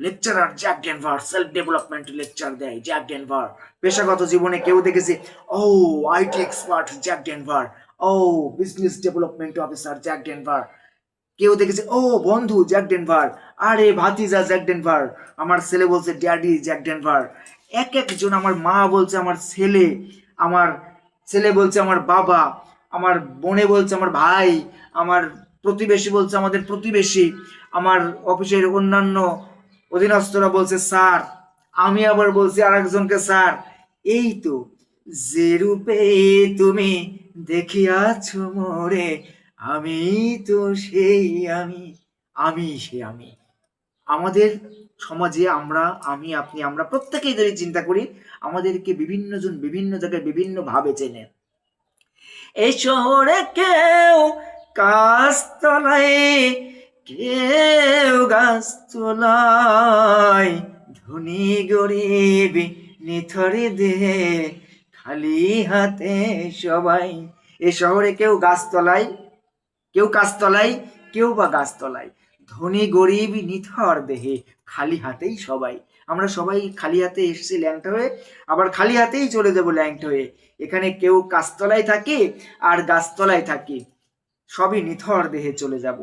lecturer Jack Denver, self development lecture দেয় জ্যাক ডেনভার। পেশাগত জীবনে কেউ দেখেছে ও আইটি এক্সপার্ট জ্যাক ডেনভার, ও business development officer Jack Denver. কেউ দেখেছে ও বন্ধু জ্যাক ডেনভার, আরে ভাতিজা জ্যাক ডেনভার, আমার ছেলে বলছে ড্যাডি জ্যাক ডেনভার। এক একজন, আমার মা বলছে আমার ছেলে, আমার ছেলে বলছে আমার বাবা, আমার বোনে বলছে আমার ভাই, আমার প্রতিবেশী বলছে আমাদের প্রতিবেশী, আমার অফিসের অন্যান্য অধীনস্থরা বলছে স্যার, আমি আবার বলছি আর একজনকে স্যার। এই তো, যে রূপে তুমি দেখিয়াছ মোরে আমি তো সেই আমি, আমি সে আমি। আমাদের সমাজে আমরা, আমি আপনি, আমরা প্রত্যেকেই যদি চিন্তা করি, আমাদেরকে বিভিন্ন জন বিভিন্ন জায়গায় বিভিন্ন ভাবে চেনে। এই শহরে কেউ গাছতলায়, কেউ গাছতলায়, ধনী গরিব নিথরে দেহে খালি হাতে সবাই। এ শহরে কেউ গাছতলায়, কেউ কাজতলায়, কেউ বা গাছতলায়, ধনী গরিব নিথর দেহে খালি হাতেই সবাই। আমরা সবাই খালি হাতে এসেছি ল্যাংটা হয়ে, আবার খালি হাতেই চলে যাবো ল্যাংটা হয়ে। এখানে কেউ কাজতলায় থাকে আর গাছতলায় থাকে, সবই নিথর দেহে চলে যাব।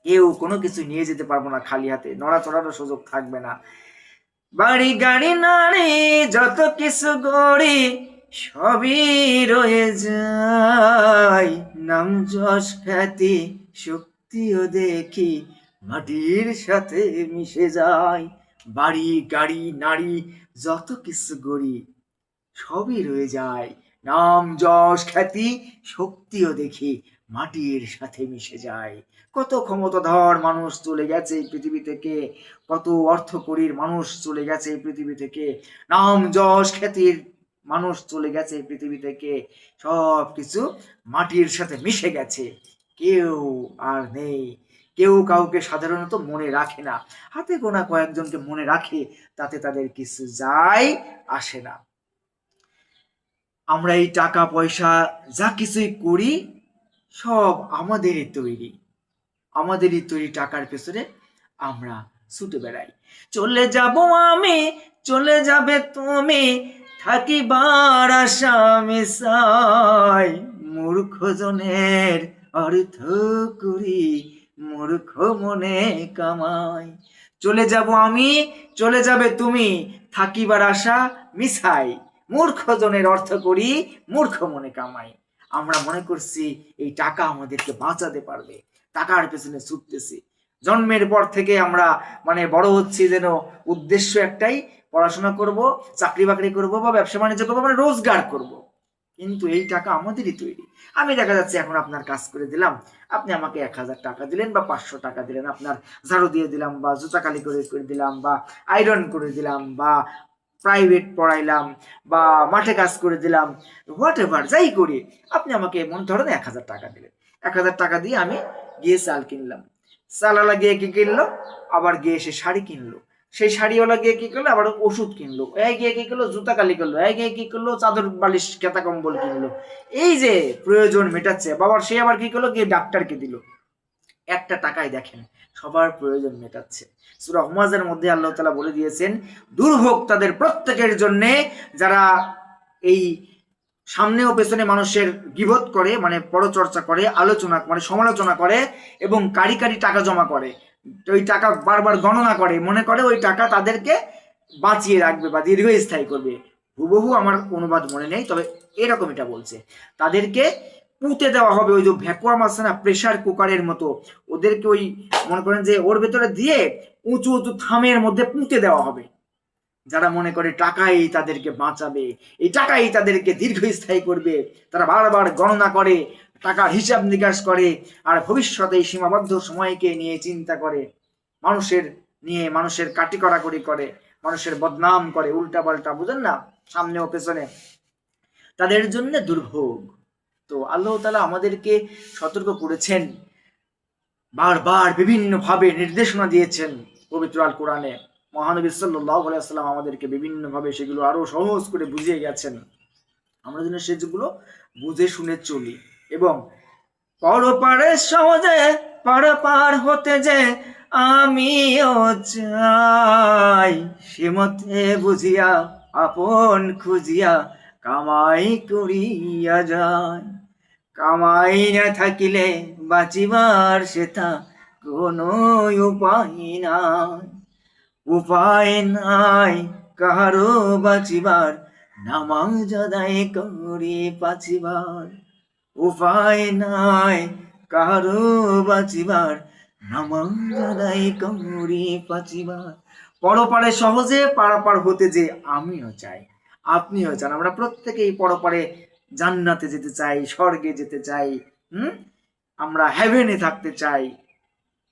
কেউ কোনো কিছু নিয়ে যেতে পারবো না খালি হাতে, নড়াচড়ারও সুযোগ থাকবে না। বাড়ি গাড়ি নাড়ি যত কিছু গড়ি সবই রয়ে যায়, নাম যশ খ্যাতি শক্তিও দেখি মাটির সাথে মিশে যায়। বাড়ি গাড়ি নারী যত কিছু গড়ি সবই রয়ে যায়, নাম যশ খ্যাতি শক্তিও দেখি মাটির সাথে মিশে যায়। কত ক্ষমতাধর মানুষ চলে গেছে এই পৃথিবী থেকে, কত অর্থকরীর মানুষ চলে গেছে এই পৃথিবী থেকে, নাম যশ খ্যাতির মানুষ চলে গেছে এই পৃথিবী থেকে, সব কিছু মাটির সাথে মিশে গেছে, কেউ আর নেই। কেউ কাউকে সাধারণত মনে রাখে না, হাতে গোনা কয়েকজনকে মনে রাখে, তাতে তাদের কিছু যায় আসে না। আমরা এই টাকা পয়সা যা কিছুই করি সব আমাদেরই তৈরি, আমাদেরই তৈরি টাকার পেছনে আমরা ছুটে বেড়াই। চলে যাব আমি, চলে যাবে তুমি, থাকিবার আশা মিশাই, মূর্খ জনের অর্থ করি, মূর্খ মনে কামাই। চলে যাব আমি, চলে যাবে তুমি, থাকিবার আশা মিশাই, মূর্খ জনের অর্থ করি, মূর্খ মনে কামাই। আমরা মনে করছি এই টাকা আমাদেরকে বাঁচাতে পারবে, টাকার পেছনে ছুটতেছি। জন্মের পর থেকে আমরা বড় হচ্ছি যেন উদ্দেশ্য একটাই, পড়াশোনা করব, চাকরি বাকরি করব, বা ব্যবসা বাণিজ্য করবো, রোজগার করব। কিন্তু এই টাকা আমাদেরই তৈরি। আমি দেখা যাচ্ছে এখন আপনার কাজ করে দিলাম, আপনি আমাকে 1,000 টাকা দিলেন বা 500 টাকা দিলেন, আপনার ঝাড়ু দিয়ে দিলাম বা জুতা কালি করে দিলাম বা আয়রন করে দিলাম বা প্রাইভেট পড়াইলাম বা মাঠে কাজ করে দিলাম, হোয়াট এভার যাই করি, আপনি আমাকে মনে ধরেন 1,000 টাকা দিলেন। 1,000 টাকা দিয়ে আমি গিয়ে চাল কিনলাম, চালালা গিয়ে কি কিনলো, আবার গিয়ে সে শাড়ি কিনলো, সেই শাড়িওয়ালা গিয়ে কি করলো, আবার ওষুধ কিনলো, এই গিয়ে কি করলো, জুতা কালি করলো, এই গিয়ে কি করলো, চাদর বালিশ কেতা কম্বল কিনলো। এই যে প্রয়োজন মেটাচ্ছে, বাবার সে আবার কি করলো, গিয়ে ডাক্তারকে দিল। একটা টাকায় দেখেন সবার প্রয়োজন মেটাচ্ছে। সূরা হুমাযার মধ্যে আল্লাহ তাআলা বলে দিয়েছেন, দুর্ভোগ তাদের প্রত্যেকের জন্য যারা এই সামনে ও পেছনে মানুষের গীবত করে, পরচর্চা করে, আলোচনা সমালোচনা করে এবং কারি কারি টাকা জমা করে, ওই টাকা বারবার গণনা করে, মনে করে ওই টাকা তাদেরকে বাঁচিয়ে রাখবে বা দীর্ঘস্থায়ী করবে। হুবহু আমার অনুবাদ মনে নেই, তবে এরকম এটা বলছে, তাদেরকে পুঁতে দেওয়া হবে। ওই যে ভ্যাকুয়াম আছে না, প্রেসার কুকারের মতো, ওদেরকে ওই মনে করেন যে ওর ভেতরে দিয়ে উঁচু উঁচু থামের মধ্যে পুঁতে দেওয়া হবে। যারা মনে করে টাকাই তাদেরকে বাঁচাবে, এই টাকাই তাদেরকে দীর্ঘস্থায়ী করবে, তারা বারবার গণনা করে, টাকার হিসাব নিকাশ করে, আর ভবিষ্যতে এই সীমাবদ্ধ সময়কে নিয়ে চিন্তা করে, মানুষের নিয়ে মানুষের কাটি কড়াকড়ি করে, মানুষের বদনাম করে, উল্টা পাল্টা, বুঝেন না, সামনে ও পেছনে, তাদের জন্য দুর্ভোগ। তো আল্লাহ তাআলা আমাদেরকে সতর্ক করেছেন, বারবার বিভিন্ন ভাবে নির্দেশনা দিয়েছেন পবিত্র আল কোরআনে। মহানবী সাল্লাল্লাহু আলাইহি ওয়াসাল্লাম আমাদেরকে বিভিন্ন ভাবে সেগুলো আরো সহজ করে বুঝিয়ে গেছেন, আমরা যেন সেগুলো বুঝে শুনে চলি। এবং পরপারে সহজে পারাপার হতে যে আমিও চাই, সে মতে বুঝিয়া আপন খুঁজিয়া কামাই করিয়া যায়, কামাই না থাকিলে বাঁচিবার সেথা কোনো উপায় নাই, উপায় নাই কাহারো বাঁচিবার, নামাজ আদায় করি বাঁচিবার, উপায় নাই কাহারো বাঁচিবার, নামাজ আদায় করি বাঁচিবার। পরপারে সহজে পারাপার হতে যে আমিও চাই, আপনিও চান, আমরা প্রত্যেকেই পরপারে জান্নাতে যেতে চাই, স্বর্গে যেতে চাই, আমরা হেভেনে থাকতে চাই,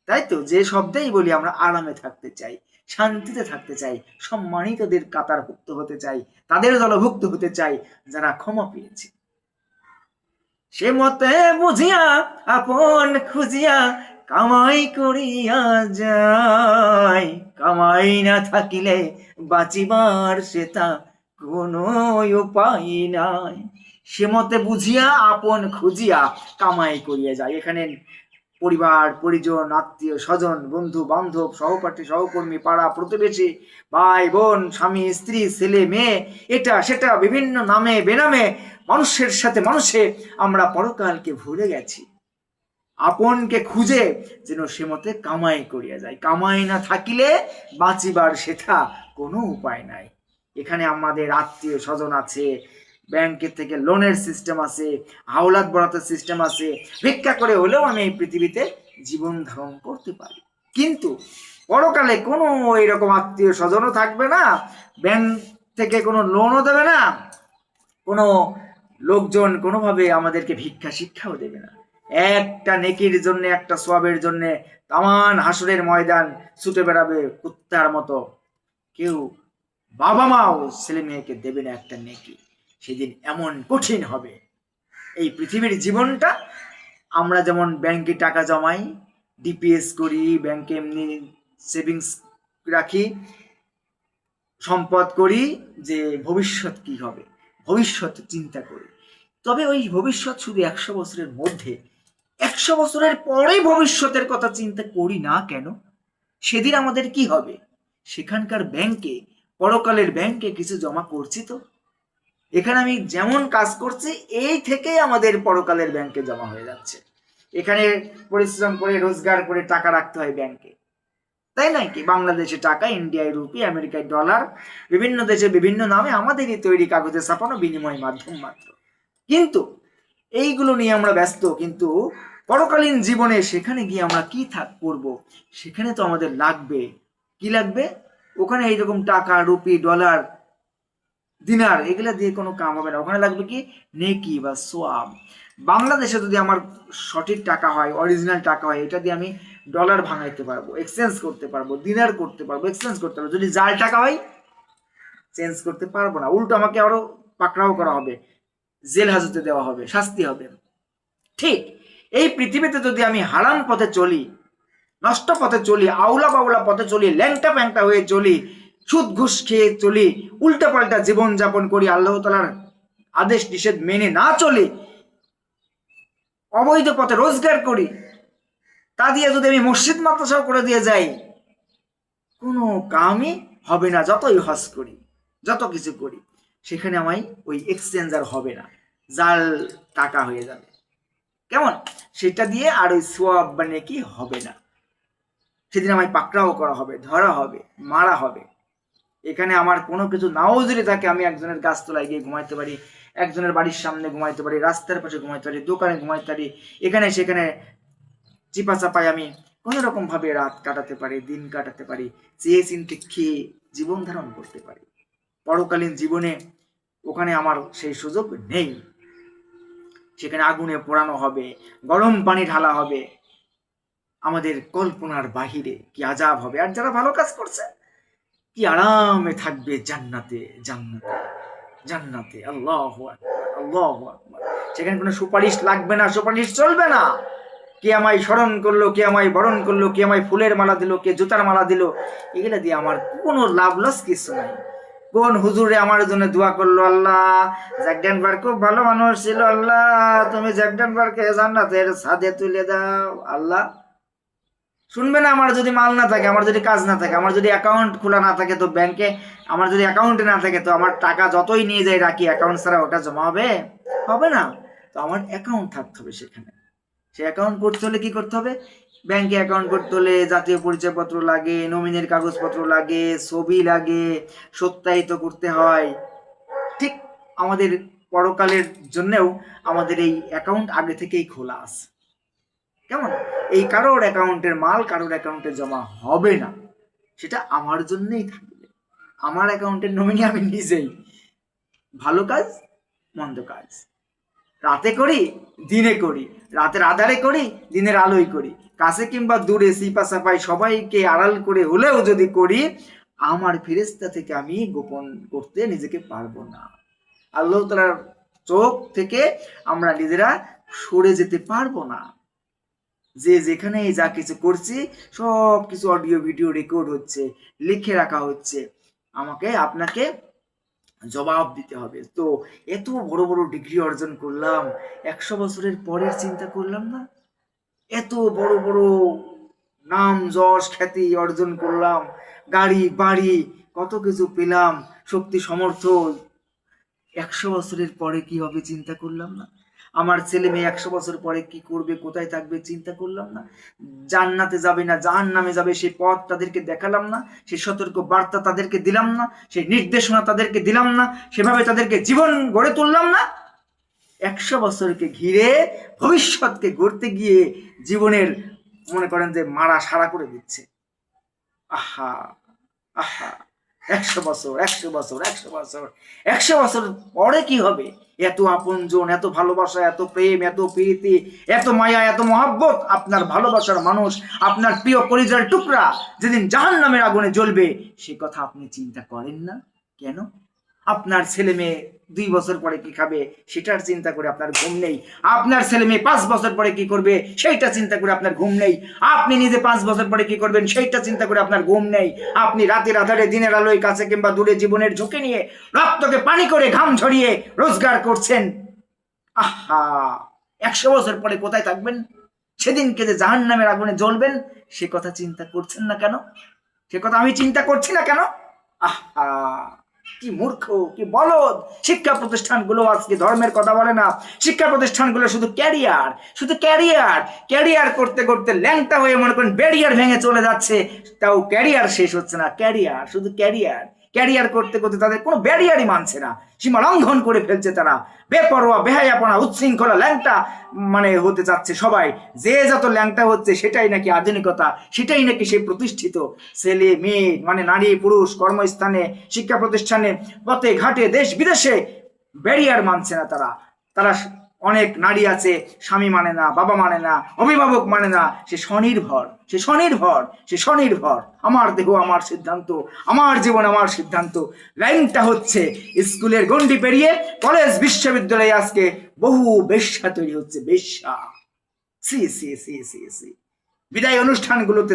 তাই তো? যে শব্দেই বলি আমরা আরামে থাকতে চাই, শান্তিতে থাকতে চাই, সম্মানিতদের কাতারভুক্ত হতে চাই, তাদের দলভুক্ত হতে চাই যারা ক্ষমা পেয়েছে। সে মতে বুঝিয়া আপন খুঁজিয়া কামাই করিয়া যায়, কামাই না থাকিলে বাঁচিবার সেটা কোনো উপায় নাই। সে মতে বুঝিয়া আপন খুঁজিয়া কামাই করিয়া যায়, এখানে পরিবার পরিজন, আত্মীয় স্বজন, বন্ধু বান্ধব, সহপাঠী সহকর্মী, পাড়া প্রতিবেশী, ভাই বোন, স্বামী স্ত্রী, ছেলে মেয়ে, এটা সেটা বিভিন্ন নামে বেনামে মানুষের সাথে মানুষে আমরা পরকালকে ভুলে গেছি। আপনকে খুঁজে যেন সে মতে কামাই করিয়া যায়, কামাই না থাকিলে বাঁচিবার সেটা কোনো উপায় নাই। এখানে আমাদের আত্মীয় স্বজন আছে, ব্যাংকের থেকে লোনের সিস্টেম আছে, হাওলাত বরাতের সিস্টেম আছে, ভিক্ষা করে হলেও আমি এই পৃথিবীতে জীবন ধারণ করতে পারি। কিন্তু পরকালে কোনো এরকম আত্মীয় স্বজনও থাকবে না, ব্যাংক থেকে কোনো লোনও দেবে না, কোনো লোকজন কোনোভাবে আমাদেরকে ভিক্ষা শিক্ষাও দেবে না। একটা নেকির জন্য, একটা সওয়াবের জন্য তামান হাসরের ময়দান ছুটে বেড়াবে কুত্তার মতো, কেউ বাবা মাও ছেলে মেয়েকে দেবে না একটা নেকি। সেদিন এমন কঠিন হবে। এই পৃথিবীর জীবনটা আমরা যেমন ব্যাংকে টাকা জমাই, ডিপিএস করি, ব্যাংকে এমনি সেভিংস রাখি, সম্পদ করি, যে ভবিষ্যৎ কি হবে, ভবিষ্যৎ চিন্তা করি। তবে ওই ভবিষ্যৎ শুধু 100 বছরের মধ্যে, 100 বছরের পরেই ভবিষ্যতের কথা চিন্তা করি না কেন? সেদিন আমাদের কি হবে? সেখানকার ব্যাংকে, পরকালের ব্যাংকে কিছু জমা করছি তো? এখানে আমি যেমন কাজ করছি এই থেকেই আমাদের পরকালের ব্যাংকে জমা হয়ে যাচ্ছে। এখানে পরিশ্রম করে রোজগার করে টাকা রাখতে হয় ব্যাংকে, তাই নয় কি? বাংলাদেশে টাকা, ইন্ডিয়ায় রুপি, আমেরিকায় ডলার, বিভিন্ন দেশে বিভিন্ন নামে আমাদেরই তৈরি কাগজে ছাপানো বিনিময় মাধ্যম মাত্র। কিন্তু এইগুলো নিয়ে আমরা ব্যস্ত, কিন্তু পরকালীন জীবনে সেখানে গিয়ে আমরা কি করব? সেখানে তো আমাদের লাগবে, কি লাগবে? ওখানে এইরকম টাকা, রুপি, ডলার, দিনার, এগুলা দিয়ে কোনো কাম হবে না। ওখানে লাগবে কি? নেকি বা সোয়াব। বাংলাদেশে যদি আমার সঠিক টাকা হয়, অরিজিনাল টাকা হয়, এটা দিয়ে আমি ডলার ভাঙাইতে পারবো, এক্সচেঞ্জ করতে পারবো, দিনার করতে পারবো, এক্সচেঞ্জ করতে পারবো। যদি জাল টাকা হয়, চেঞ্জ করতে পারবো না, উল্টো আমাকে আরো পাকড়াও করা হবে, জেল হাজতে দেওয়া হবে, শাস্তি হবে। ঠিক এই পৃথিবীতে যদি আমি হারাম পথে চলি, নষ্ট পথে চলি, আউলা বাউলা পথে চলি, ল্যাংটা প্যাংটা হয়ে চলি, সুদ ঘুষ খেয়ে চলি, উল্টা পাল্টা জীবন যাপন করি, আল্লাহ তাআলার আদেশ নিষেধ মেনে না চলি, অবৈধ পথে রোজগার করি, তা দিয়ে যদি আমি মসজিদ মাদ্রাসাও করে দিয়ে যাই, কোনো কামই হবে না। যতই হজ করি, যত কিছু করি, সেখানে আমায় ওই এক্সচেঞ্জার হবে না, জাল টাকা হয়ে যাবে। কেমন? সেটা দিয়ে আর ওই সোয়াব বা নেকি হবে না। সেদিন আমায় পাকড়াও করা হবে, ধরা হবে, মারা হবে। এখানে আমার কোনো কিছু নাও যদি থাকে, আমি একজনের গাছতলায় গিয়ে ঘুমাইতে পারি, একজনের বাড়ির সামনে ঘুমাইতে পারি, রাস্তার পাশে ঘুমাইতে পারি, দোকানে ঘুমাইতে পারি, এখানে সেখানে চিপা চাপায় আমি কোনো রকম ভাবে রাত কাটাতে পারি, দিন কাটাতে পারি, চেয়ে চিনতে খেয়ে জীবন ধারণ করতে পারি। পরকালীন জীবনে ওখানে আমার সেই সুযোগ নেই। সেখানে আগুনে পোড়ানো হবে, গরম পানি ঢালা হবে, আমাদের কল্পনার বাহিরে কি আযাব হবে। আর যারা ভালো কাজ করছে, কি আরামে থাকবে জান্নাতে, জান্নাতে, জান্নাতে। আল্লাহু আকবার, আল্লাহু আকবার। সেখানে কোনো সুপারিশ লাগবে না, সুপারিশ চলবে না। কে আমায় স্মরণ করলো, কে আমায় বরণ করলো, কে আমায় ফুলের মালা দিল, কে জুতার মালা দিল, এগুলা দিয়ে আমার কোনো লাভ লস কিছু নাই। কোন হুজুরে আমার জন্য দোয়া করলো, আল্লাহ জ্যাকডেনবার খুব ভালো মানুষ ছিল, আল্লাহ তুমি জ্যাকডেনবারকে জান্নাতের ছাদে তুলে দাও। আল্লাহ শুনবে না? আমার যদি মাল না থাকে, আমার যদি কাজ না থাকে, আমার যদি অ্যাকাউন্ট খোলা না থাকে, তো ব্যাংকে আমার যদি অ্যাকাউন্টে না থাকে, তো আমার টাকা যতই নিয়ে যাই রাখি, অ্যাকাউন্ট ছাড়া ওটা জমা হবে? হবে না। তো আমার অ্যাকাউন্ট থাকতে হবে সেখানে। সে অ্যাকাউন্ট করতে হলে কি করতে হবে? ব্যাংকে অ্যাকাউন্ট করতে হলে জাতীয় পরিচয়পত্র লাগে, নমিনির কাগজপত্র লাগে, ছবি লাগে, সত্যায়িত করতে হয়। ঠিক আমাদের পরকালের জন্যেও আমাদের এই অ্যাকাউন্ট আগে থেকেই খোলা আছে। কেমন? এই কারোর অ্যাকাউন্টের মাল কারোর অ্যাকাউন্টে জমা হবে না, সেটা আমার জন্যই থাকবে। আমার অ্যাকাউন্টের নমিনি আমি নিজেই। ভালো কাজ, মন্দ কাজ, রাতে করি, দিনে করি, রাতের আধারে করি, দিনের আলোয় করি, কাছে কিংবা দূরে, সিপা সাপাই সবাইকে আড়াল করে হলেও যদি করি, আমার ফেরেশতা থেকে আমি গোপন করতে নিজেকে পারবো না। আল্লাহ তাআলার চোখ থেকে আমরা নিজেরা সরে যেতে পারবো না। যে যেখানে যা কিছু করছি, সব কিছু অডিও ভিডিও রেকর্ড হচ্ছে, লিখে রাখা হচ্ছে, আমাকে আপনাকে জবাব দিতে হবে। তো এত বড় বড় ডিগ্রি অর্জন করলাম, 100 বছরের পরের চিন্তা করলাম না? এত বড় বড় নাম যশ খ্যাতি অর্জন করলাম, গাড়ি বাড়ি কত কিছু পেলাম, শক্তি সামর্থ্য, 100 বছরের পরে কি হবে চিন্তা করলাম না? আমার ছেলে মেয়ে 100 বছর পরে কি করবে, কোথায় থাকবে চিন্তা করলাম না? জান্নাতে যাবে না জাহান্নামে যাবে, সেই পথ তাদেরকে দেখালাম না? সেই সতর্ক বার্তা তাদেরকে দিলাম না? সেই নির্দেশনা তাদেরকে দিলাম না? সেভাবে তাদেরকে জীবন গড়ে তুললাম না? 100 বছরকে ঘিরে ভবিষ্যৎকে গড়তে গিয়ে জীবনের মনে করেন যে মারা সারা করে দিচ্ছে। আহা, আহা, 100 বছর, 100 বছর, 100 বছর, 100 বছর পরে কি হবে? এত আপনজন, এত ভালোবাসা, এত প্রেম, এত প্রীতি, এত মায়া, এত মহাব্বত, আপনার ভালোবাসার মানুষ, আপনার প্রিয় কলিজার টুকরা যেদিন জাহান্নামের আগুনে জ্বলবে, সে কথা আপনি চিন্তা করেন না কেন? আপনার ছেলে মেয়ে 2 বছর পরে কি খাবে সেটার চিন্তা করে আপনার ঘুম নেই। আপনার ছেলে মেয়ে 5 বছর পরে কি করবে সেইটা চিন্তা করে আপনার ঘুম নেই। আপনি নিজে 5 বছর পরে কি করবেন সেইটা চিন্তা করে আপনার ঘুম নেই। আপনি রাতের আধারে দিনের আলোয় কাছে কিংবা দূরে জীবনের ঝুঁকি নিয়ে রক্তকে পানি করে ঘাম ঝরিয়ে রোজগার করছেন। আহা, 100 বছর পরে কোথায় থাকবেন? সেদিনকে যে জাহান্নামের আগুনে জ্বলবেন সে কথা চিন্তা করছেন না কেন? সে কথা আমি চিন্তা করছি না কেন? আহা, কি মূর্খ, কি বলদ! শিক্ষা প্রতিষ্ঠানগুলো আজকে ধর্মের কথা বলে না। শিক্ষা প্রতিষ্ঠানগুলো শুধু ক্যারিয়ার, শুধু ক্যারিয়ার, ক্যারিয়ার করতে করতে ল্যাংটা হয়ে মনে করেন ব্যারিয়ার ভেঙে চলে যাচ্ছে। তাও ক্যারিয়ার শেষ হচ্ছে না, ক্যারিয়ার, শুধু ক্যারিয়ার। ক্যারিয়ার করতে করতে তাদের কোনো ব্যারিয়ারই মানছে না, সীমা লঙ্ঘন করে ফেলছে তারা। বেপরোয়া, বেহায়াপনা, উচ্ছৃঙ্খলা, ল্যাংটা মানে হতে চাচ্ছে সবাই। যে যত ল্যাংটা হচ্ছে সেটাই নাকি আধুনিকতা, সেটাই নাকি সেই প্রতিষ্ঠিত। ছেলে মেয়ে মানে নারী পুরুষ কর্মস্থানে, শিক্ষা প্রতিষ্ঠানে, পথে ঘাটে, দেশ বিদেশে ব্যারিয়ার মানছে না তারা। তারা অনেক নারী আছে স্বামী মানে না, বাবা মানে না, অভিভাবক মানে না, সে স্বনির্ভর, সে স্বনির্ভর, সে স্বনির্ভর। আমার দেহ আমার সিদ্ধান্ত, আমার জীবন আমার সিদ্ধান্ত। লাইনটা হচ্ছে স্কুলের গণ্ডি পেরিয়ে কলেজ বিশ্ববিদ্যালয়ে আজকে বহু বেশ্যা তৈরি হচ্ছে, বেশ্যা। সি সি সি সি সি বিদায় অনুষ্ঠানগুলোতে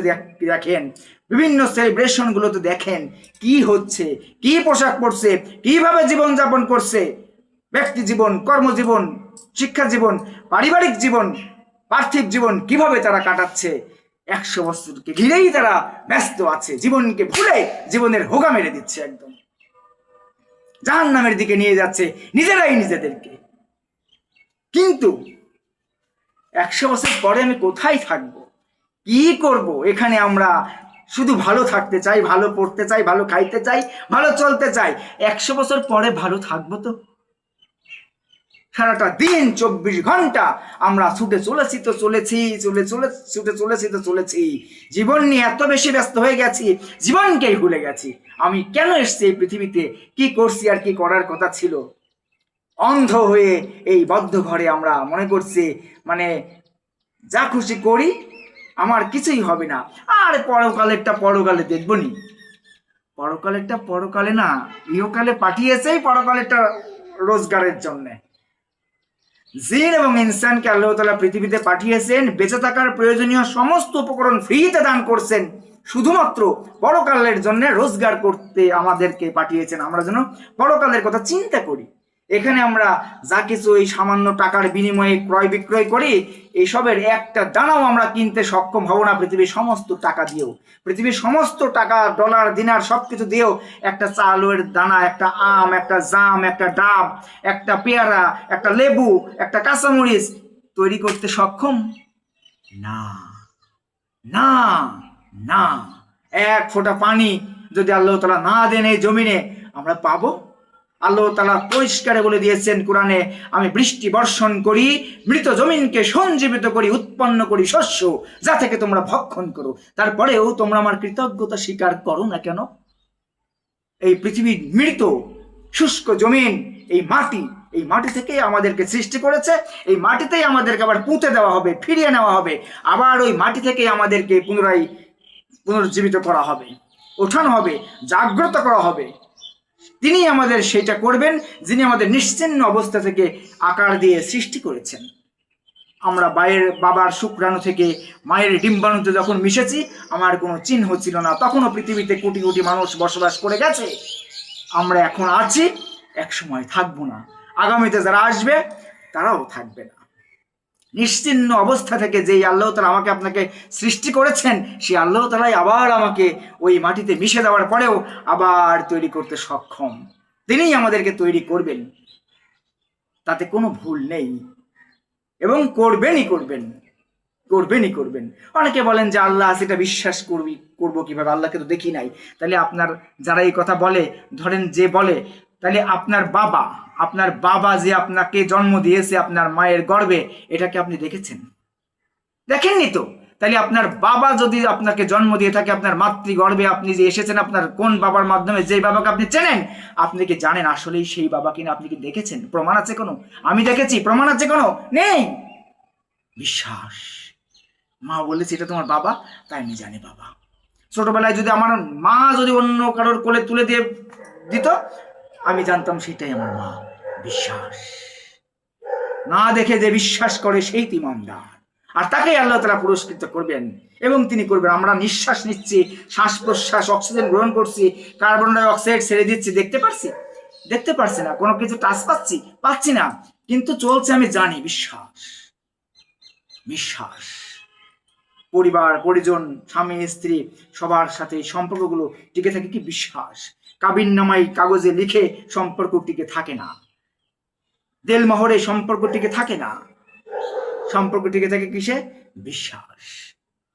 দেখেন, বিভিন্ন সেলিব্রেশন গুলোতে দেখেন কি হচ্ছে, কি পোশাক পরছে, কিভাবে জীবনযাপন করছে। ব্যক্তি জীবন, কর্মজীবন, শিক্ষা জীবন, পারিবারিক জীবন, পার্থিব জীবন কিভাবে তারা কাটাচ্ছে। 100 বছরকে ঘিরেই তারা ব্যস্ত আছে, জীবনকে ভুলে জীবনের হোগা মেরে দিচ্ছে, একদম জাহান্নামের দিকে নিয়ে যাচ্ছে নিজেরাই নিজেদেরকে। কিন্তু 100 বছর পরে আমি কোথায় থাকবো, কি করব? এখানে আমরা শুধু ভালো থাকতে চাই, ভালো পড়তে চাই, ভালো খাইতে চাই, ভালো চলতে চাই। 100 বছর পরে ভালো থাকবো তো? সারাটা দিন 24 ঘন্টা আমরা ছুটে চলেছি তো চলেছি, ছুটে চলেছি তো চলেছি। জীবন নিয়ে এত বেশি ব্যস্ত হয়ে গেছি, জীবনকেই ভুলে গেছি। আমি কেন এসেছি এই পৃথিবীতে, কি করছি আর কি করার কথা ছিল। অন্ধ হয়ে এই বদ্ধ ঘরে আমরা মনে করছি মানে যা খুশি করি, আমার কিছুই হবে না। আর পরকালেরটা পরকালে দেখবনি। পরকালেরটা পরকালে না, ইহকালে পাঠিয়েছেই পরকালেরটা রোজগারের জন্য। জিন এবং ইনসানকে আল্লাহ তাআলা পৃথিবীতে পাঠিয়েছেন, বেঁচে থাকার প্রয়োজনীয় সমস্ত উপকরণ ফ্রিতে দান করছেন, শুধুমাত্র পরকালের জন্য রোজগার করতে আমাদেরকে পাঠিয়েছেন, আমরা যেন পরকালের কথা চিন্তা করি। এখানে আমরা যা কিছু এই সামান্য টাকার বিনিময়ে ক্রয় বিক্রয় করি, এইসবের একটা দানাও আমরা কিনতে সক্ষম হব না পৃথিবীর সমস্ত টাকা দিয়েও। পৃথিবীর সমস্ত টাকা, ডলার, দিনার সবকিছু দিয়েও একটা চালের দানা, একটা আম, একটা জাম, একটা ডাব, একটা পেয়ারা, একটা লেবু, একটা কাঁচামরিচ তৈরি করতে সক্ষম না, না, না। এক ফোঁটা পানি যদি আল্লাহ তাআলা না দেন এই জমিনে, আমরা পাবো? আল্লাহ তাআলা পরিষ্কার বলে দিয়েছেন কোরআনে, আমি বৃষ্টি বর্ষণ করি, মৃত জমিনকে সঞ্জীবিত করি, উৎপন্ন করি শস্য যা থেকে তোমরা ভক্ষণ করো। তারপরেও তোমরা আমার কৃতজ্ঞতা স্বীকার করো না কেন? এই পৃথিবীর মৃত শুষ্ক জমিন, এই মাটি, এই মাটি থেকেই আমাদেরকে সৃষ্টি করেছে। এই মাটিতেই আমাদেরকে আবার পুঁতে দেওয়া হবে, ফিরিয়ে নেওয়া হবে, আবার ওই মাটি থেকেই আমাদেরকে পুনর্জীবিত করা হবে, ওঠানো হবে, জাগ্রত করা হবে। তিনি আমাদের সেটা করবেন যিনি আমাদের নিশ্চিন্ন অবস্থা থেকে আকার দিয়ে সৃষ্টি করেছেন। আমরা বাবার শুক্রাণু থেকে মায়ের ডিম্বাণুতে যখন মিশেছি, আমার কোনো চিহ্ন ছিল না। তখনও পৃথিবীতে কোটি কোটি মানুষ বসবাস করে গেছে। আমরা এখন আছি, এক সময় থাকবো না। আগামীতে যারা আসবে তারাও থাকবে না। নিশ্চিন্ন অবস্থা থেকে যেই আল্লাহ তাআলা আমাকে আপনাকে সৃষ্টি করেছেন, সেই আল্লাহ তাআলাই আবার আমাকে ওই মাটিতে মিশে দেওয়ার পরেও আবার তৈরি করতে সক্ষম। তিনিই আমাদেরকে তৈরি করবেন, তাতে কোনো ভুল নেই, এবং করবেনই করবেন। অনেকে বলেন যে আল্লাহ আছে, এটা বিশ্বাস করবো কিভাবে, আল্লাহকে তো দেখি নাই। তাহলে আপনার যারা এই কথা বলে, ধরেন যে বলে, তাহলে আপনার বাবা যে আপনাকে জন্ম দিয়েছে আপনার মায়ের গর্ভে, এটাকে আপনি দেখেছেন? দেখেননি তো। তাহলে আপনার বাবা যদি আপনাকে জন্ম দিয়ে থাকে, আপনার মাতৃগর্ভে আপনি যে এসেছেন, আপনার কোন বাবার মাধ্যমে, যে বাবাকে আপনি চেনেন, আপনি কি জানেন আসলেই সেই বাবা কিনা? আপনি কি দেখেছেন? প্রমাণ আছে কোনো? আমি দেখেছি, প্রমাণ আছে কোনো? নেই। বিশ্বাস, মা বলেছে এটা তোমার বাবা, তাই আমি জানি বাবা। ছোটবেলায় যদি আমার মা যদি অন্য কারোর কোলে তুলে দিয়ে দিত, আমি জানতাম সেটাই আমার মা। বিশ্বাস, না দেখে যে বিশ্বাস করে সেই ইমানদার, আর তাকেই আল্লাহ তাআলা পুরস্কৃত করবেন। এবং তিনি করবেন। আমরা নিঃশ্বাস নিচ্ছি, শ্বাস প্রশ্বাস, অক্সিজেন গ্রহণ করছি, কার্বন ডাই অক্সাইড ছেড়ে দিচ্ছি, দেখতে পারছি? দেখতে পারছি না। কোনো কিছু টাচ পাচ্ছি না, কিন্তু চলছে, আমি জানি। বিশ্বাস, বিশ্বাস। পরিবার পরিজন, স্বামী স্ত্রী, সবার সাথে সম্পর্কগুলো টিকে থাকে কি? বিশ্বাস। কাবিননামাই কাগজে লিখে সম্পর্ক টিকে থাকে না, দেলমোহরে সম্পর্ক টিকে থাকে না। সম্পর্ক টিকে থাকে কিসে? বিশ্বাস।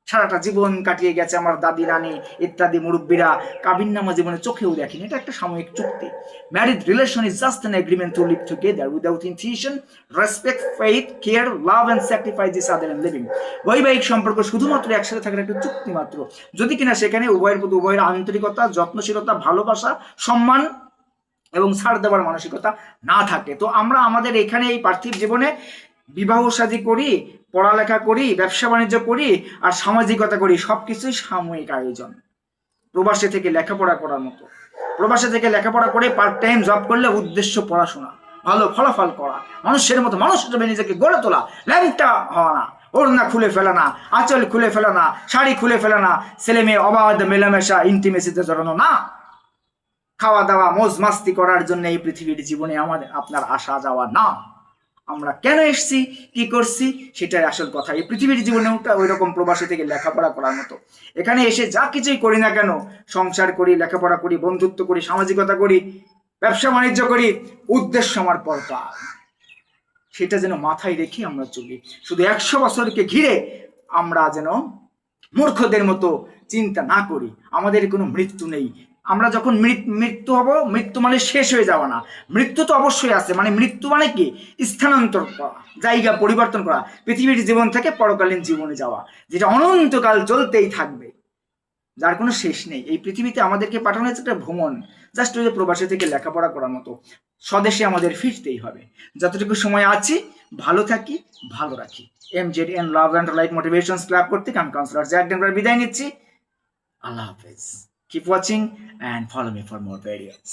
সারাটা জীবন কাটিয়ে গেছে আমার দাদি, রানী ইত্যাদি মুরব্বীরা, কাবিননামা জীবনে চোখেও দেখেনি। এটা একটা সাময়িক চুক্তি। Married relation is just an agreement to live together without intuition, respect, faith, care, love and sacrifice each other in living. বৈবাহিক সম্পর্ক শুধুমাত্র একসাথে থাকার একটা চুক্তি মাত্র, যদি কিনা সেখানে উভয়ের প্রতি উভয়ের আন্তরিকতা, যত্নশীলতা, ভালোবাসা, সম্মান এবং ছাড় দেওয়ার মানসিকতা না থাকে। তো আমরা আমাদের এখানে এই পার্থিব জীবনে বিবাহ শাদী করি, পড়ালেখা করি, ব্যবসা বাণিজ্য করি, আর সামাজিকতা করি, সবকিছুই সাময়িক আয়োজন। প্রবাসে থেকে লেখাপড়া করার মতো। প্রবাসে থেকে লেখাপড়া করে পার্ট টাইম জব করলে উদ্দেশ্য পড়াশোনা, ভালো ফলাফল করা, মানুষের মতো মানুষ হিসেবে নিজেকে গড়ে তোলা, ল্যাংটা হওয়া না, ওড়না খুলে ফেলা না, আঁচল খুলে ফেলা না, শাড়ি খুলে ফেলা না, ছেলে মেয়ে অবাধ মেলামেশা ইন্টিমেসিতে জড়ানো না, খাওয়া দাওয়া মোজ মাস্তি করার জন্য এই পৃথিবীর জীবনে আমাদের আপনার আসা যাওয়া না। আমরা কেন এসছি, কি করছি, সেটাই আসল কথা। এই পৃথিবীর জীবনেও ওই রকম প্রবাসী থেকে লেখাপড়া করার মতো। এখানে এসে যা কিছুই করি না কেন, সংসার করি, লেখাপড়া করি, বন্ধুত্ব করি, সামাজিকতা করি, ব্যবসা বাণিজ্য করি, উদ্দেশ্য আমার পরকাল। সেটা যেন মাথায় রেখে আমরা চলি। শুধু 100 বছরকে ঘিরে আমরা যেন মূর্খদের মতো চিন্তা না করি। আমাদের কোনো মৃত্যু নেই। আমরা যখন মৃত্যু হব, মৃত্যু মানে শেষ হয়ে যাওয়া না, মৃত্যু তো অবশ্যই আছে। মানে মৃত্যু মানে কি? স্থানান্তর করা, জায়গা পরিবর্তন করা, পৃথিবীর জীবন থেকে পরকালীন জীবনে যাওয়া, যেটা অনন্তকাল চলতেই থাকবে, যার কোনো শেষ নেই। এই পৃথিবীতে আমাদেরকে পাঠানো হয়েছে একটা ভ্রমণ, জাস্ট ওই যে প্রবাসী থেকে লেখাপড়া করার মতো। স্বদেশে আমাদের ফিরতেই হবে। যতটুকু সময় আছি ভালো থাকি, ভালো রাখি। MZN love and life motivations club কর্তৃক আমি কাউন্সিলর জ্যাক ডেনভার বিদায় নিচ্ছি। আল্লাহ হাফেজ। Keep watching and follow me for more videos.